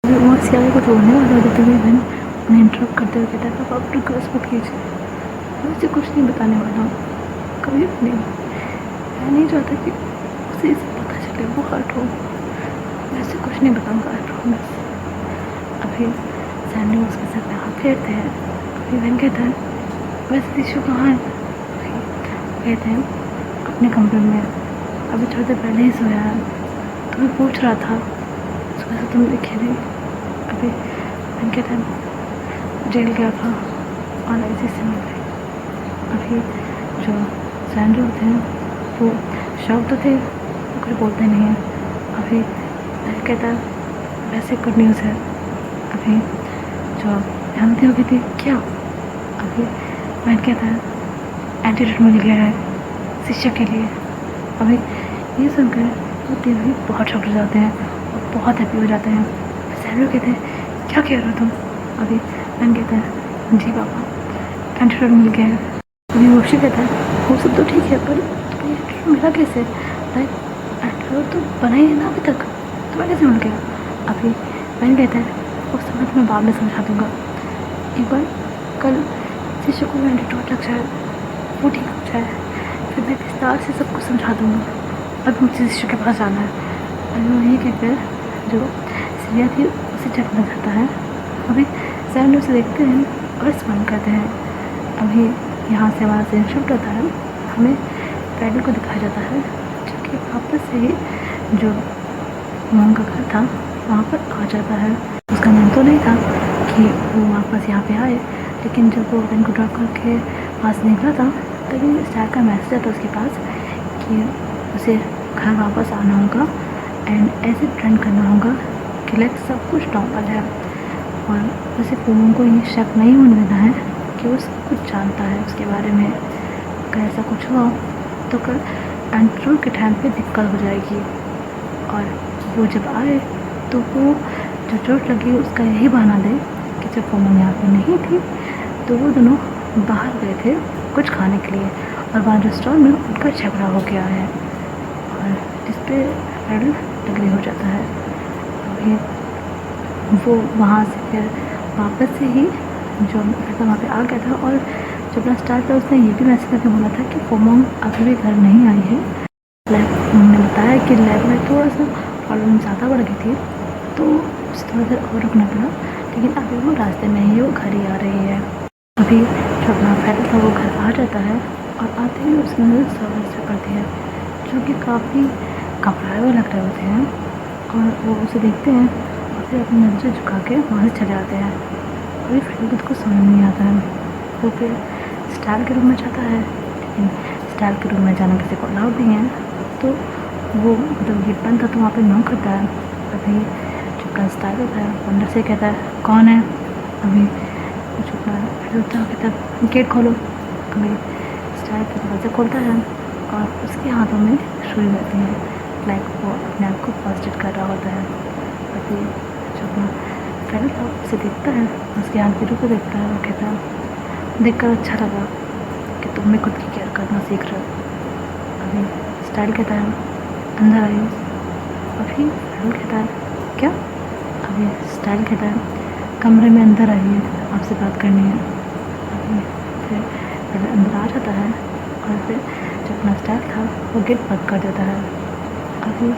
वहाँ से आगे कुछ होने वाला होता तभी मैंने उन्हें इंटरप्ट करते हुए कहता था, आप रिक्वेस्ट मत कीजिए, मैं उसे कुछ नहीं बताने वाला हूँ, कभी भी नहीं। मैं नहीं चाहता कि उसे इसे पता चले, वो हर्ट हो। मैं उसे कुछ नहीं बताऊँगा, आई प्रॉमिस। अभी सैंडी उसके साथ में हाथ फेरते हैं। अभी बहन कहता है, वैसे टिशू कहाँ है? कहते हैं अपने कमरे में, अभी थोड़ी देर पहले ही सोया है। तुम्हें पूछ रहा था, सुबह से तुम दिखे नहीं। अभी बहन कहता है जेल गया था और ऐसे से मिल गई। अभी जो सैंडी होते हैं वो शौक तो थे, वो कुछ बोलते नहीं हैं। अभी बहन कहता है वैसे गुड न्यूज़ है, अभी जो जानती होगी थी क्या? अभी बहन कहता है एंटीडोट मिल गया है शिक्षा के लिए। अभी ये सुनकर वो तीनों बहुत शॉक्ड हो जाते हैं और बहुत हैप्पी हो जाते हैं। सैंडी कहते हैं क्या कह रहे हो तुम? अभी बहन कहता है जी पापा एंटीडोट मिल गया है। अभी रोशी कहता है वो सब तो ठीक है, पर तुम्हें एंटीडोट मिला कैसे? लाइक एंटीडोट तो बना ही है ना अभी तक, तुम्हें कैसे मिल गया? अभी बहन कहता है उस समय तो मैं बाद में समझा दूँगा, एक बार कल शिशु को एंटीडोट लग जाए, वो ठीक हो जाए, फिर मैं विस्तार से सब कुछ समझा दूँगा। अब मुझे शिशु के पास जाना है। अभी वो ये कहकर जो सिया थी उसे झटना जाता है। अभी सैंडी उसे देखते हैं और स्माइल करते हैं। अभी यहाँ से हमारा सीन शिफ्ट होता है, हमें पैडल को दिखाया जाता है जो कि वापस से ही जो मोम का घर था वहाँ पर आ जाता है। उसका मन तो नहीं था कि वो वापस यहाँ पे आए, लेकिन जब वो बहन को ड्रॉप करके पास निकला था तभी स्टार का मैसेज आता उसके पास कि उसे घर वापस आना होगा एंड ऐसे ट्रेंड करना होगा कि लाइक सब कुछ नॉर्मल है। और उसे पूनम को ये शक नहीं होने देना है कि वो सब कुछ जानता है उसके बारे में। अगर ऐसा कुछ हुआ तो कल एंट्रू के टाइम पे दिक्कत हो जाएगी। और वो जब आए तो वो जो चोट लगी उसका यही बहाना दे कि जब पूनम यहाँ पे नहीं थी तो वो दोनों बाहर गए थे कुछ खाने के लिए और वहाँ रेस्टोरेंट में उनका झगड़ा हो गया है और इस पर पैडल एग्री हो जाता है। अभी वो वहाँ से फिर वापस से ही जो लड़का वहाँ पे आ गया था और जो अपना स्टार था उसने ये भी मैसेज करके बोला था कि पूनम अभी भी घर नहीं आई है। लैब उन्होंने बताया कि लैब में थोड़ा सा प्रॉब्लम ज़्यादा बढ़ गई थी तो उसे थोड़ा देर और रुकना पड़ा, लेकिन अभी वो रास्ते में ही वो घर ही आ रही है। अभी जो अपना पैदल था वो घर आ जाता है और आते ही उसने मुझे सर्विस पे करती है जो कि काफ़ी घबराए हुए लग रहे होते हैं और वो उसे देखते हैं और फिर अपनी नजर झुका के वहाँ से चले आते हैं। अभी फ्रेंड को कुछ समझ नहीं आता है, वो फिर स्टाइल के रूम में जाता है, लेकिन स्टाइल के रूम में जाना किसी को अलाउड नहीं है तो वो मतलब गेट बंद था तो वहाँ पे नॉक करता है। अभी जो अपना स्टाइल होता है अंदर से कहता है कौन है? अभी जो अपना होता है कहता है गेट खोलो। अभी स्टाइल का दरवाज़ा खोलता है और उसके हाथों में सुई रहती है, लाइक वो अपने आप को फर्स्ट एड कर रहा होता है। अभी जो अपना फ्रेंड था उसे देखता है, उसके हाथ पैरों को देखता है और कहता है देखकर अच्छा लगा कि तुम भी खुद की केयर करना सीख रहे हो। अभी स्टाइल कहता है अंदर आई। अभी फ्रेंड कहता है क्या? अभी स्टाइल कहता है कमरे में अंदर आइए, आपसे बात करनी है। अभी फिर अंदर आ जाता है और फिर जो अपना स्टाइल था वो गेट बंद कर देता है। अभी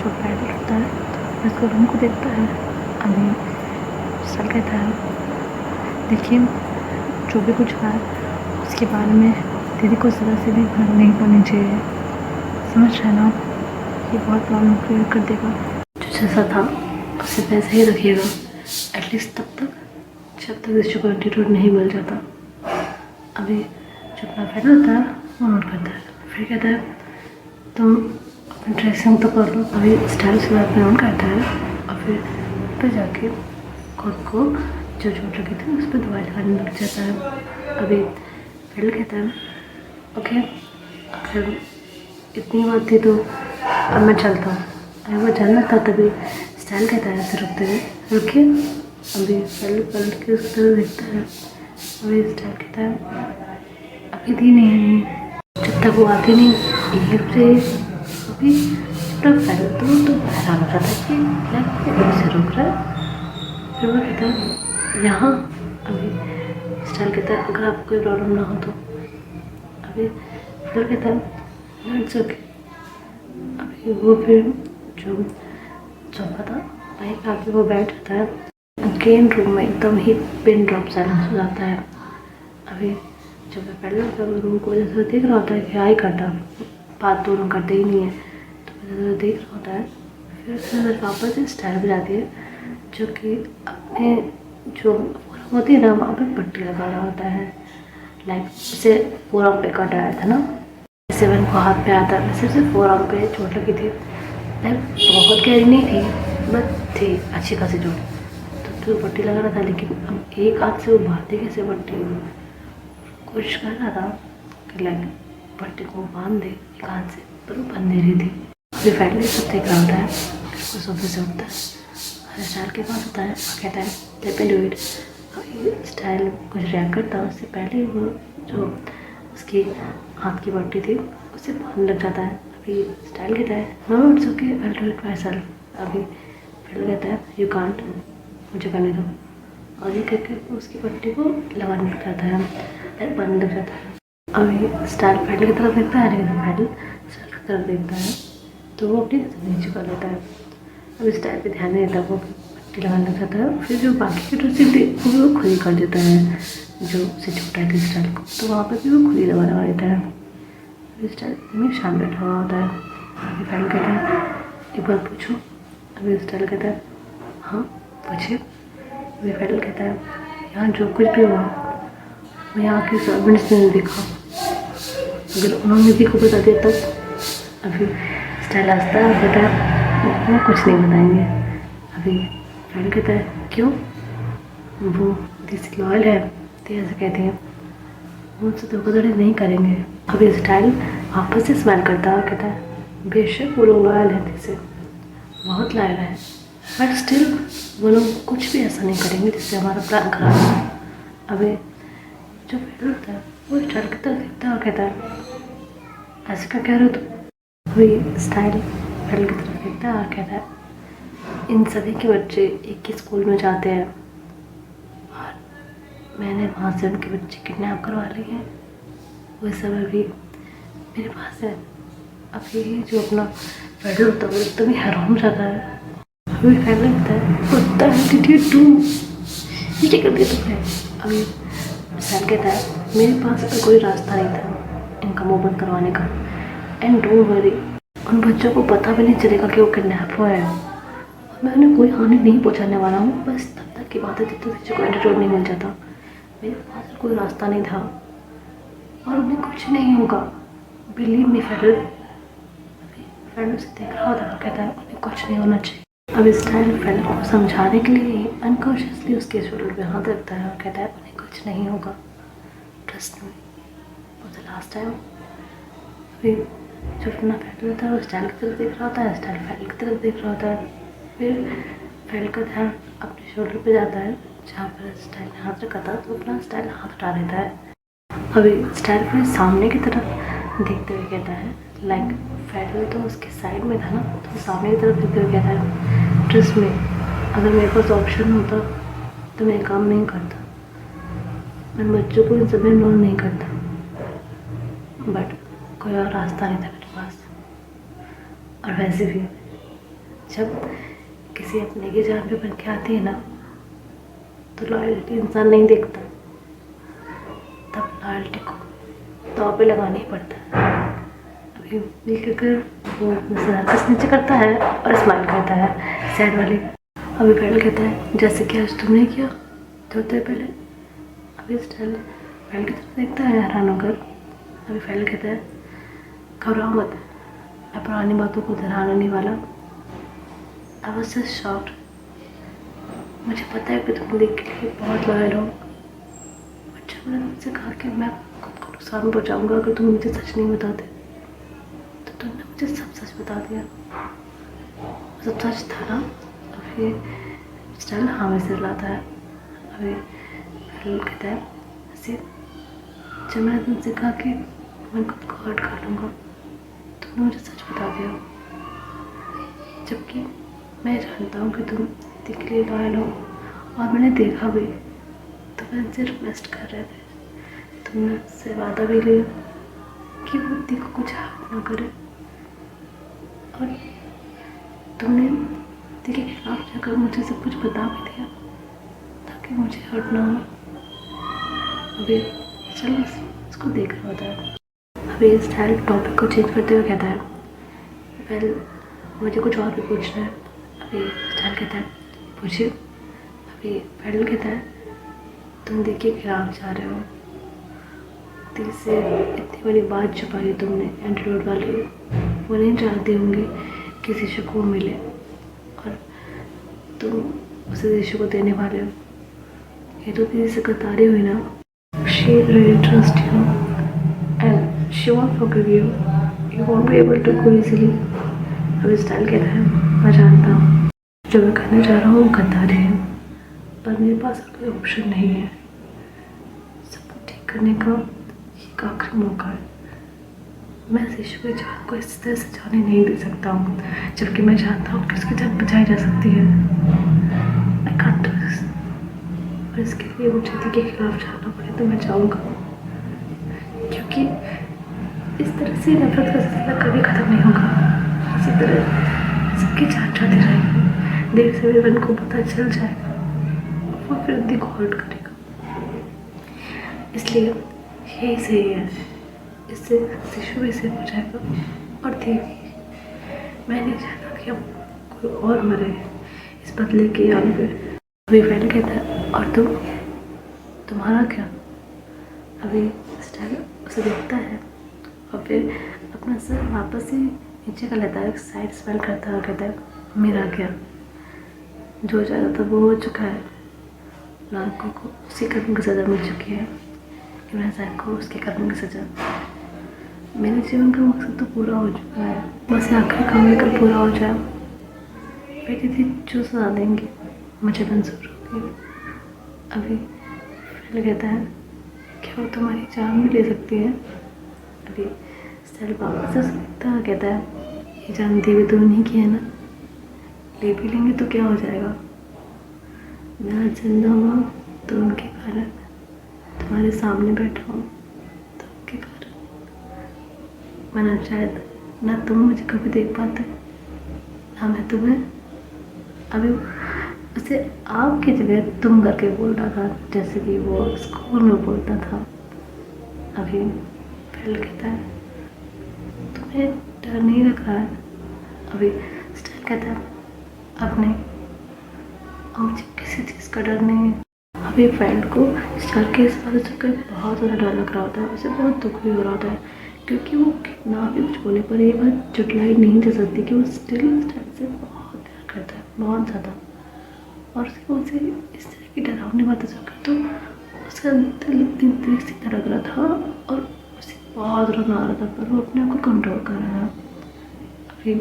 जो पैडल होता है उसको रूम को देखता है। अभी स्टाइल कहता है देखिए जो भी कुछ हुआ है उसके बारे में दीदी को ज़रा से भी भनक नहीं पड़नी चाहिए, समझ रहे ना? ये बहुत प्रॉब्लम क्रिएट कर देगा। जो जैसा था उसे वैसे ही रखिएगा एटलीस्ट तब तक जब तक इस को एटीट्यूड नहीं मिल जाता। अभी जो अपना फ्रेंड होता है वो नोट करता है, फिर कहता है तुम अपनी ड्रेसिंग तो कर लो। अभी स्टाइल से बात ऑन करता है और फिर जाके खुद को जो चोट लगी थी उस पर दवाई लगाने लग जाता है। अभी फ्रेंड कहता है ओके अगर इतनी बात थी तो अब मैं चलता हूँ। अगर वो जाना था तभी स्टाइल कहता है ऐसे रुकते हुए रुकिए अभी पलट के उसकी तरफ देखता है। अभी स्टाइल कहता है अभी दी नहीं है, जब तक वो आती नहीं ये रुक जाइए। अभी जब पहले तो हैरान हो जाता है कि लाइक से रुक रहा है। फिर वो कहता है यहाँ। अभी स्टाइल कहता है अगर आपको कोई प्रॉब्लम ना हो तो। अभी फिर कहता है इट्स ओके। अभी वो फिर जो सोफा था वहीं पे आके वो बैठ जाता है। अगेन रूम में एकदम ही पिन ड्रॉप साइलेंस हो जाता है। अभी जब मैं पहले रूम को जैसे देख रहा होता है कि आई करता बात दोनों करते ही नहीं है, तो मैं देख रहा होता है। फिर उसमें वापस से स्टाइल भी जाती है जो कि अपने जो होती है ना वहाँ पे पट्टी लगा रहा होता है। लाइक जैसे फोरआर्म पे कट आया था ना, जैसे मैंने को हाथ पे आया था वैसे से फोरआर्म पे चोट लगी थी। लाइक बहुत गहरी नहीं थी बट थी अच्छी खासी चोट। तो पट्टी लगा रहा था लेकिन अब एक हाथ से वो बांधे कैसे पट्टी कोशिश कर रहा था कि लाइक पट्टी को बांध दे एक हाथ से, पर वो बंद नहीं रही थी। अभी फैमिली सब देख रहा होता है। फिर सोफे से उठता है, स्टाइल के पास होता है और कहता है लेट मी डू इट। अभी स्टाइल कुछ रिएक्ट करता है उससे पहले वो जो उसकी हाथ की पट्टी थी उससे बांधने लग जाता है। अभी स्टाइल कहता है no it's okay I will do it myself. अभी फिर कहता है यू कांट, मुझे करने दो। और ये करके उसकी पट्टी को लगाने लग जाता है, फिर बनने लग जाता है। अभी स्टाइल पैडल की तरफ देखता है लेकिन पैडल स्टाइल की तरफ देखता है तो वो अपनी नीचे कर लेता है। अभी स्टाइल पे ध्यान नहीं देता, वो पट्टी लगाने लग जाता है। फिर जो बाकी की ड्रेसिंग थी वो खुद ही कर देता है, जो उसे छूटा है स्टाइल को, तो वहाँ पर भी वो खुद ही लगा देता है। अभी स्टाइल में शाम बैठा हुआ होता है। अभी पैडल कहता है एक बार पूछो। अभी स्टाइल कहता है हाँ पूछिए। अभी फैडल कहता है यहाँ जो कुछ भी हुआ मैं यहाँ के सर्वेंट्स ने देखा, अगर उन्होंने भी को बता दिया तब। अभी स्टाइल हंसता है कहता है वो कुछ नहीं बताएंगे। अभी फैडल कहता है क्यों, वो दिस लॉयल है तो ऐसे कहते हैं उनसे धोखाधड़ी नहीं करेंगे। अभी स्टाइल वापस से स्माइल करता है और कहता है बेशक वो लोग लॉयल है, दिसे बहुत लॉयल है, बट स्टिल वो लोग कुछ भी ऐसा नहीं करेंगे जिससे हमारा प्लान खराब हो। अभी जो फैडल होता है वो स्टाइल की तरफ देखता है और कहता है ऐसे क्या कह रहे हो तुम। अभी स्टाइल फैडल की तरफ देखता है और कहता है इन सभी के बच्चे एक ही स्कूल में जाते हैं और मैंने वहाँ से उनके बच्चे किडनैप करवा लिए हैं, वो सब अभी मेरे पास है। अभी जो अपना फैडल होता है वो एकदम ही हैरान हो जाता है। अभी फैडल होता है what the hell did you do, ये क्या कर दिया तुमने। अभी स्टाइल कहता है मेरे पास कोई रास्ता नहीं था इनका मुँह बंद करवाने का, एंड डोंट वरी उन बच्चों को पता भी नहीं चलेगा कि वो किडनैप हुआ है और मैं उन्हें कोई हानि नहीं पहुंचाने वाला हूँ। बस तब तक की बात है जब तक को एंटीट्यूड नहीं मिल जाता। मेरे पास कोई रास्ता नहीं था और उन्हें कुछ नहीं होगा, बिलीव मी फैडल। फैडल उसे देख रहा होता है कहता है उन्हें कुछ नहीं होना चाहिए। अब स्टाइल फैडल को समझाने के लिए अनकॉन्शियसली उसके शोल्डर पे हाथ रखता है और कहता है उन्हें कुछ नहीं होगा, trust me for the last time. अभी जो अपना फैडल होता है वो स्टाइल की तरफ देख रहा होता है, स्टाइल फैडल की तरफ देख रहा होता है। फिर फैडल का ध्यान अपने शोल्डर पे जाता है जहाँ पर स्टाइल ने हाथ रखा था, तो अपना स्टाइल हाथ उठा देता है। अभी स्टाइल फिर सामने की तरफ देखते हुए कहता है लाइक फैडल तो उसके साइड में था ना, तो सामने की तरफ देखते हुए कहता है ट्रस्ट में अगर मेरे पास ऑप्शन होता तो मैं काम नहीं करता, मैं बच्चों को इन सब में इन्वॉल्व नहीं करता, बट कोई और रास्ता नहीं था मेरे पास। और वैसे भी जब किसी अपने की जान पे बन के आती है ना तो लॉयल्टी इंसान नहीं देखता, तब लॉयल्टी को दांव पे लगाना ही पड़ता है। अभी मिलकर वो सर्कस नीचे करता है और स्माइल करता है सैड वाली। अभी फैडल कहता है जैसे कि आज तुमने किया थोड़ी देर पहले। अभी स्टाइल फैडल की तरफ देखता है हैरान होकर। अभी फैडल कहता है घबराओ मत, मैं पुरानी बातों को दोहराने नहीं वाला। आई वाज जस्ट शॉक्ड, मुझे पता है कि तुम देख के लिए बहुत लॉयल हो, बट जब मैंने तुमसे कहा कि मैं खुद को नुकसान पहुँचाऊँगा अगर तुम मुझे सच नहीं बताते, तो तुमने मुझे सब सच बता दिया। सब सच था ना। अभी स्टाइल हमें से लाता है। अभी फैल कहता है ऐसे जब मैंने तुम सिखा के मैं खुद को हर्ट कर लूँगा, तुमने मुझे सच बता दिया, जबकि मैं जानता हूँ कि तुम दिल के लिए लॉयल हो और मैंने देखा भी, तुम्हें सिर्फ रेस्ट कर रहे थे। तुमने उससे वादा भी लिया कि वो दिल को कुछ हर्ट ना करे, और तुमने दिल के खिलाफ जाकर मुझे सब कुछ बता भी दिया ताकि मुझे हर्ट ना हो। अभी चलो इसको देख रहा होता है। अभी स्टाइल टॉपिक को चेंज करते हुए कहता है वेल मुझे कुछ और भी पूछना है। अभी स्टाइल कहता है पूछिए। अभी फैडल कहता है तुम दिल के खिलाफ जा रहे हो, दिल से इतनी बड़ी बात छुपाई तुमने एंटीडोट वाली, वो नहीं चाहती होंगी किसी शिशु को मिले और तुम उसे शिशु को देने वाले हो। ये तो किसी से कतारी हुई ना। She really trusts you and she won't forgive you. You won't be able to go easily. अभी स्टाइल कहता है मैं जानता हूँ जो मैं करने जा रहा हूँ वो गद्दारी है, पर मेरे पास और कोई ऑप्शन नहीं है। सब कुछ ठीक करने का एक आखिरी मौका है। मैं शिशु की जान को इस तरह से जाने नहीं दे सकता हूँ, जबकि मैं जानता हूँ कि उसकी जान बचाई जा सकती है। I can't do this. और इसके लिए मुझे दिल के खिलाफ जाना पड़े तो मैं जाऊँगा, क्योंकि इस तरह से नफरत का सिलसिला कभी ख़त्म नहीं होगा। इसी तरह सबकी जान जाती रहेगी, देर से भी मन को पता चल जाएगा, वो फिर दिल को हर्ट करेगा। इसलिए यही सही है, इससे शिशु भी सेफ हो जाएगा और देवी। मैं नहीं चाहता कि अब कोई और मरे इस बदले के आग पे। अभी फ्रेंड कहता है और तुम्हारा क्या? अभी स्टाइल उसे देखता है और फिर अपना सर वापस ही नीचे कर लेता है, साइड स्मेल करता है और कहता है मेरा क्या? जो चाहता था वो हो चुका है। लाखों को उसके कर्म की सज़ा मिल चुकी है, इमरान साहब को उसके कर्म की सज़ा। मेरे जीवन का मकसद तो पूरा हो चुका है, बस आखिरी काम लेकर पूरा हो जाए। बेटी थी जो सजा देंगी मुझे मंजूर होगी। अभी फिर कहता है क्या वो तुम्हारी जान भी ले सकती है? अभी स्टाइल वापस से देखता है, कहता है ये जान दी भी तो नहीं की है ना, ले भी लेंगे तो क्या हो जाएगा? मैं आज जिंदा हूँ तो उनके कारण, तुम्हारे सामने बैठा हूँ तो उनके कारण, वरना शायद ना तुम मुझे कभी देख पाते ना मैं तुम्हें। अभी उसे आपकी जगह तुम करके बोल रहा था, जैसे कि वो स्कूल में बोलता था। अभी फिर कहता है तुम्हें डर नहीं लग रहा है? अभी स्टाइल कहता है अब नहीं, और मुझे किसी चीज़ का डर नहीं है। अभी फ्रेंड को स्टाइल के इस बात से बहुत ज़्यादा डर लग रहा होता है, उसे बहुत दुख भी हो रहा होता है, क्योंकि वो कितना भी कुछ बोले पर ये बात जुटलाई नहीं जा सकती कि वो स्टिल स्टाइल से बहुत प्यार करता है, बहुत ज़्यादा। और उसे इस तरह की डरावनी बातें सुनकर तो उसका दिल से धड़क रहा था और उसे बहुत रोना आ रहा था, पर वो अपने आप को कंट्रोल कर रहा था। अभी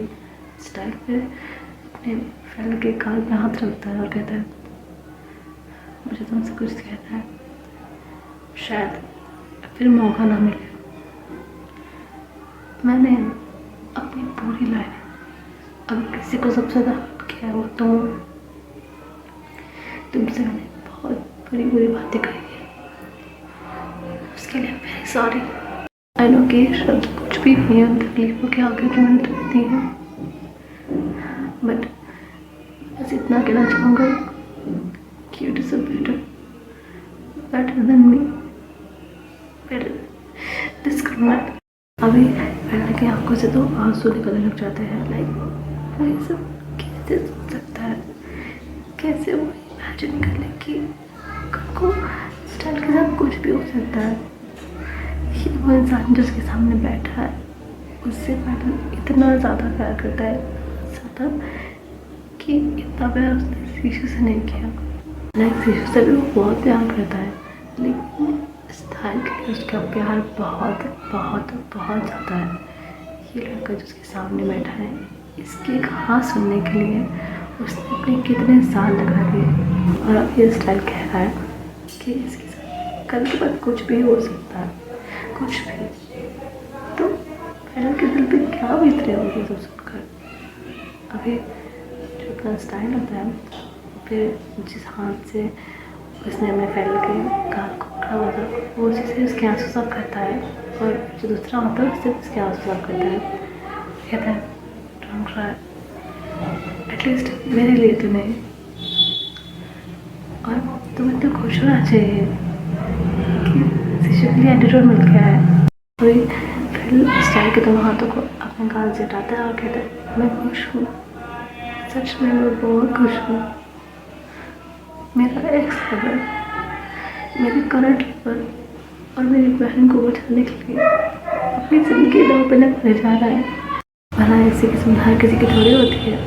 स्टाइल पे अपने फ्रेंड के कान में हाथ रखता है और कहता है मुझे तुमसे कुछ कहना है, शायद फिर मौका ना मिले। मैंने अपनी पूरी लाइफ अगर किसी को सबसे ज़्यादा हर्ट किया है वो तुमसे मैंने बहुत बुरी बातें कही है, उसके लिए मैं सॉरी। आई नो कि शब्द कुछ भी नहीं है उन तकलीफों के आगे जो मैंने तुमने दी है, बट बस इतना कहना चाहूँगा कि you deserve better than me, better this comment. अभी फ्रेंड की आंखों से तो आंसू निकलने लग जाते हैं। लाइक वो ये सब कैसे सोच सकता है, कैसे वो इमेजिन कर ले कि को स्टाइल के साथ कुछ भी हो सकता है। ये वो इंसान जो उसके सामने बैठा है उससे पैटर्न इतना ज़्यादा प्यार करता है, ज़्यादा कि इतना प्यार उसने शीशु से नहीं किया। लाइक शीशु से भी वो बहुत प्यार करता है, लेकिन स्टाइल के लिए उसका प्यार बहुत बहुत बहुत ज़्यादा है। ये लड़का जो उसके सामने बैठा है इसकी एक हाँ सुनने के लिए उसने अपने कितने साल लगा दिए और अब ये स्टाइल कह रहा है कि इसके साथ कल के बाद कुछ भी हो सकता है, कुछ भी। तो फैनल के दिल पे क्या बीत रही होगी तो सुनकर। अभी जो अपना स्टाइल होता है, फिर जिस हाथ से उसने अपने फैनल के गाल को पकड़ा हुआ था वो उसी से उसके आंसू साफ करता है, और जो दूसरा होता है उससे उसके आंसू साफ करता है। कहता है डोंट क्राई, एटलीस्ट मेरे लिए तो नहीं, और तुम्हें तो खुश होना चाहिए कि शिशु के लिए एटीट्यूड मिल गया है। कोई फिर स्टाइल के दोनों हाथों को अपने गाल से हटाता है और कहता है मैं खुश हूँ, सच में मैं बहुत खुश हूँ। मेरा एक्स लवर मेरे करंट लवर और मेरी बहन को बचाने के लिए अपनी ज़िंदगी दांव पे लगाने जा रहा है। भला ऐसी किस्म हर किसी की थोड़ी होती है,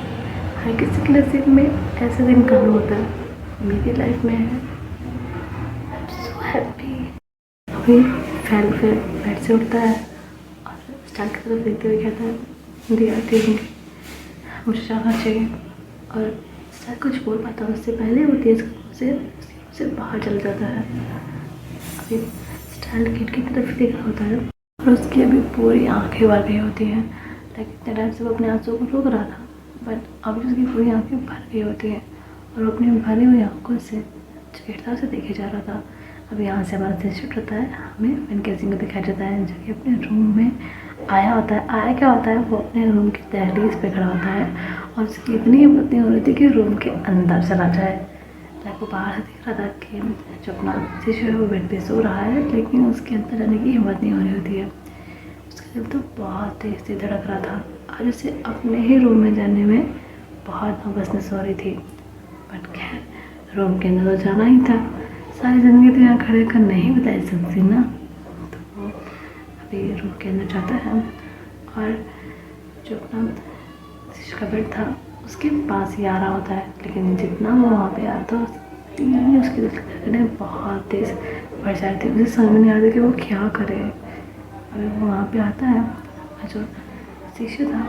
हर किसी के नसीब में ऐसे दिन कहाँ होता है। मेरी लाइफ में है, सो हैप्पी। अभी फैल फिर बेड से उठता है और स्टार्ट की तरफ देखते हुए कहता है दिया देखेंगे मुझे जाना चाहिए। और स्टार्ट कुछ बोल पाता है उससे पहले वो तेज़ कदमों से बाहर चल जाता है। अभी स्टार्ट गेट की तरफ देख रहा होता है और उसकी अभी पूरी आंखें भर गई होती हैं। लाइक इतने टाइम से वो अपने आंसू को रोक रहा था, बट अभी उसकी पूरी आंखें भर गई होती हैं और वो अपनी भरी हुई आंखों से चिड़ता से देखे जा रहा था। अब यहाँ से हमारा सीन शूट होता है, हमें विन केसिंग को दिखाया जाता है जो कि अपने रूम में आया होता है। आया क्या होता है, वो अपने रूम की दहलीज पे खड़ा होता है और उसकी इतनी हिम्मत नहीं हो रही थी कि रूम के अंदर चला जाए। लाइक वो बाहर से देख रहा था कि जो अपना शिशु है वो बेड पे सो रहा है, लेकिन उसके अंदर जाने की हिम्मत नहीं हो रही होती है। उसका दिल तो बहुत तेज से धड़क रहा था। आज उसे अपने ही रूम में जाने में बहुत नर्वसनेस हो रही थी, बट खैर रूम के अंदर तो जाना ही था। सारी ज़िंदगी तो यहाँ खड़े कर नहीं बताई सकती ना। तो वो अभी रूम के अंदर जाता है और जो अपना शिशु का बेड था उसके पास ही आ रहा होता है, लेकिन जितना वो वहाँ पे आता है उसकी धड़कनें बहुत तेज़ बढ़ जाती है। उसे समझ में नहीं आता कि वो क्या करे। अभी वो वहाँ पे आता है और जो शिशु था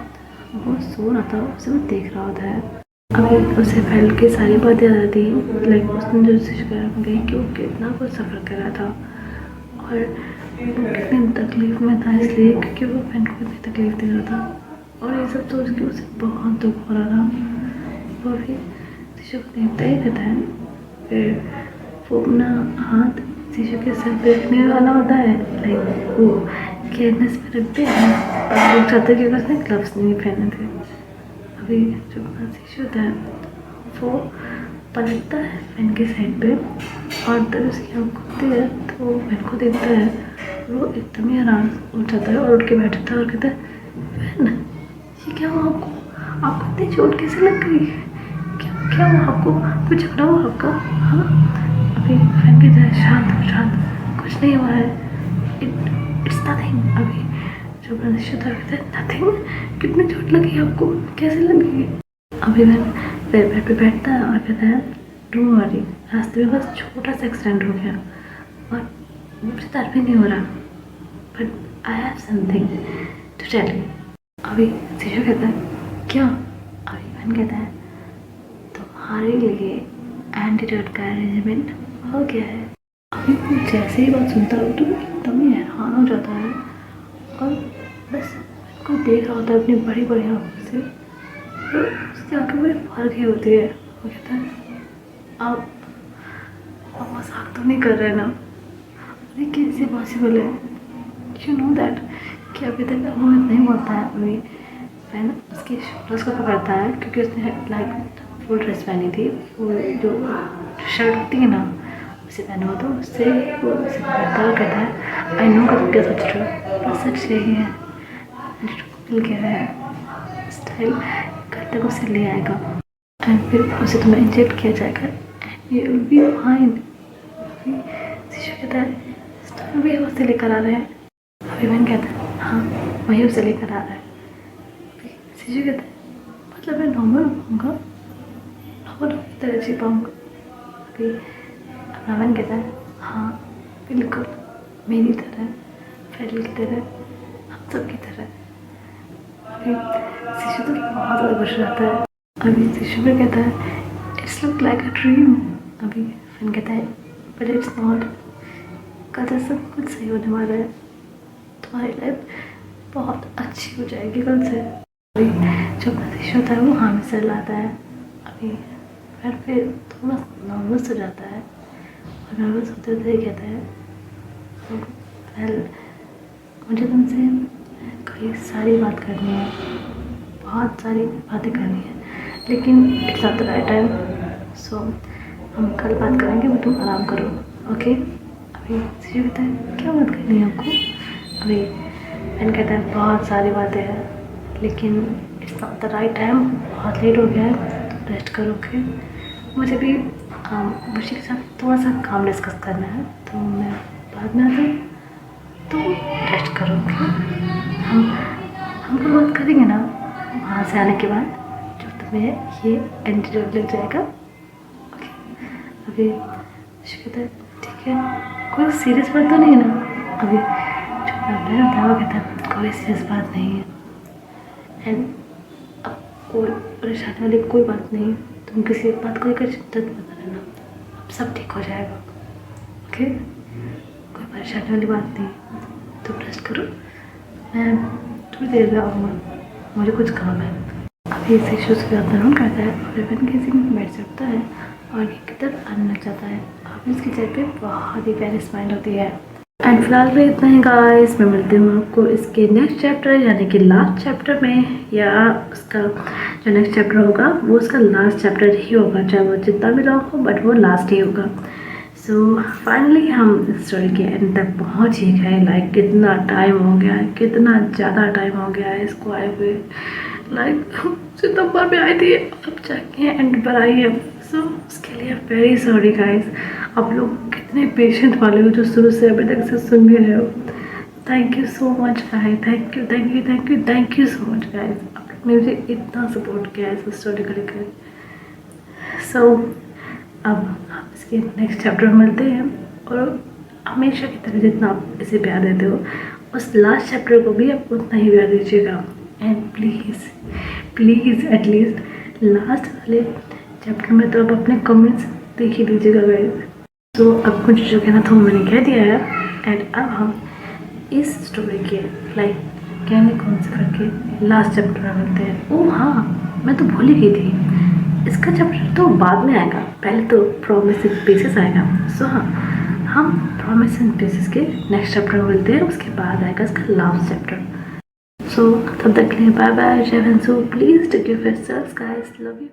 वो सो रहा था, उसे वो देख रहा होता है। अभी उसे फैल के सारी बातें याद आती हैं। लाइक उसने जो शिशु कर गई कि वो कितना कुछ सफ़र कर रहा था और वो कितनी तकलीफ़ में था, इसलिए क्योंकि वो फैन को इतनी तकलीफ़ दे रहा था। और ये सब सोच के उसे बहुत दुख हो रहा था। वो भी शिशु को देखता ही रहता है। फिर वो अपना हाथ शिशु के सर पे रखने वाला होता है, लाइक वो केयरनेस पे रखते हैं और वो चाहते कि उसने ग्लव्स नहीं पहने थे। अभी जो अपना शिशु होता है वो पलटता है फैन के साइड पे और तब उसकी आँख खुलती है तो वो फैन को देखता है। वो एकदम ही आराम उठ जाता है और उठ के बैठ जाता है और कहता है फैन ये क्या हुआ आपको, आपको इतनी चोट कैसे लग गई, क्या हुआ आपको, कुछ झगड़ा हुआ आपका? हाँ अभी फैन कहता है शांत कुछ नहीं हुआ है, इट्स नथिंग। अभी जो प्रदर्शित कहता है नथिंग, कितनी चोट लगी आपको, कैसे लगी? अभी मैं फिर बेड पे बैठता है और कहता है डोंट वरी, रास्ते में बस छोटा सा एक्सीडेंट हो गया और मुझे दर्द भी नहीं हो रहा, but I have something to tell you. अभी शिशु कहता है क्या? अभी मैंने कहता है तुम्हारे लिए एंटीडोट का अरेंजमेंट हो गया है। अभी वो जैसे ही बात सुनता है तो एकदम ही हैरान हो जाता है और बस को देख रहा होता है अपनी बड़ी बड़ी आँखों से। तो उसकी आँखें बड़ी भर गई होती है। वो कहता है आप मजाक तो नहीं कर रहे ना? अरे कैसे पॉसिबल है? यू नो दैट कि अभी तक वो नहीं बोलता है। अभी फैन उसके शोल्डर्स को पकड़ता है क्योंकि उसने लाइक फुल ड्रेस पहनी थी, वो जो शर्ट होती है ना उसे पहना हो, तो उससे वो उसे पकड़ता और कहता है आई नो कब क्या सोच रहे हो, बस सच यही है, मिल गया है स्टाइल घर तक उसे ले आएगा एंड फिर उसे तुम्हें इंजेक्ट किया जाएगा and you will be fine. शिशु कहता है स्टाइल भी उसे लेकर आ रहे हैं। अभी मैंने कहता है हाँ वही उसे लेकर आ रहा है। शिशु कहता है मतलब मैं नॉर्मल रहूँगा, नॉर्मल की तरह जी पाऊँगा? अभी अपना मन कहता है हाँ बिल्कुल मेरी तरह, फैल की तरह, हम सब की तरह। अभी शिशु तो बहुत ज़्यादा खुश रहता है अभी शुभर कहता है it's look like a dream. अभी फैन कहता है बट इट्स नॉट। कल से सब कुछ सही होने वाला है, तुम्हारी लाइफ बहुत अच्छी हो जाएगी कल से। अभी जो प्रतीश होता है वो हाँ में सर लाता है। अभी फिर थोड़ा नर्वस हो जाता है और नर्वस होते होते ही कहता है वेल मुझे तुमसे कई सारी बात करनी है, बहुत सारी बातें करनी है, लेकिन it's not the right time. So हम कल बात करेंगे, वो तुम आराम करो, ओके। अभी सीजू कहता है क्या बात करनी है आपको। अभी मैंने कहता है बहुत सारी बातें हैं लेकिन it's not the right time, बहुत लेट हो गया है, तो रेस्ट करो, ओके। मुझे भी बुशी के साथ थोड़ा सा काम डिस्कस करना है, तो मैं बाद में आता हूँ, तो रेस्ट करो, ओके। हम लोग बात करेंगे ना वहाँ से आने के बाद, जो तुम्हें ये एंटीडोट लग जाएगा, ओके। अभी कहता है ठीक है, कोई सीरियस बात तो नहीं है ना। अभी जो डॉक्टर होता है वो कहता है कोई सीरियस बात नहीं है एंड अब कोई परेशानी वाली कोई बात नहीं, तुम किसी एक बात को लेकर चिंतित मत रहना, अब सब ठीक हो जाएगा, ओके। कोई परेशानी वाली बात नहीं, तुम रेस्ट करो, मैं थोड़ी देर में आऊँगा, मुझे कुछ काम है। अभी इस इश्यूज़ के अंदर ऑन करता है और रिबन के सिंह बैठ सकता है और ये की तरफ आने लग जाता है। अभी इसके चेहरे पे बहुत ही प्यारी स्माइल होती है। एंड फिलहाल में इतना ही गाइस, मैं मिलती हूँ आपको इसके नेक्स्ट चैप्टर यानी कि लास्ट चैप्टर में, या उसका जो नेक्स्ट चैप्टर होगा वो उसका लास्ट चैप्टर ही होगा, चाहे वो जितना भी लॉन्ग हो बट वो लास्ट ही होगा। सो फाइनली हम इस स्टोरी के एंड तक पहुँच ही गए। लाइक कितना टाइम हो गया है, कितना ज़्यादा टाइम हो गया है इसको आए हुए। लाइक सितंबर में आई थी, अब जाके एंड पर आई है। सो उसके लिए वेरी सॉरी गाइस। आप लोग कितने पेशेंट वाले हो जो शुरू से अभी तक से सुन भी रहे हो। Thank you so much guys, thank you thank you thank you thank you so much guys. आप लोग ने मुझे इतना सपोर्ट किया है इस स्टोरी को लेकर। सो अब हम इसके नेक्स्ट चैप्टर में मिलते हैं और हमेशा की तरह जितना आप इसे प्यार देते हो उस लास्ट चैप्टर को भी आप उतना ही प्यार दीजिएगा। And please please at least last वाले चैप्टर में तो आप अपने कमेंट्स देख ही लीजिएगा गाइस। तो अब कुछ जो कहना था वो मैंने कह दिया है। एंड अब हम इस स्टोरी के लाइक कहने कौन से करके लास्ट चैप्टर में मिलते हैं। ओह हाँ, मैं तो भूल ही गई थी, इसका चैप्टर तो बाद में आएगा, पहले तो प्रॉमिस एंड पेसेस आएगा। सो हाँ, हम प्रॉमिस एंड पेसेस के नेक्स्ट चैप्टर में मिलते हैं, उसके बाद आएगा इसका लास्ट चैप्टर। सो तब तक के लिए बाय बाय, जय हिंद। So please take care of yourselves guys, love you.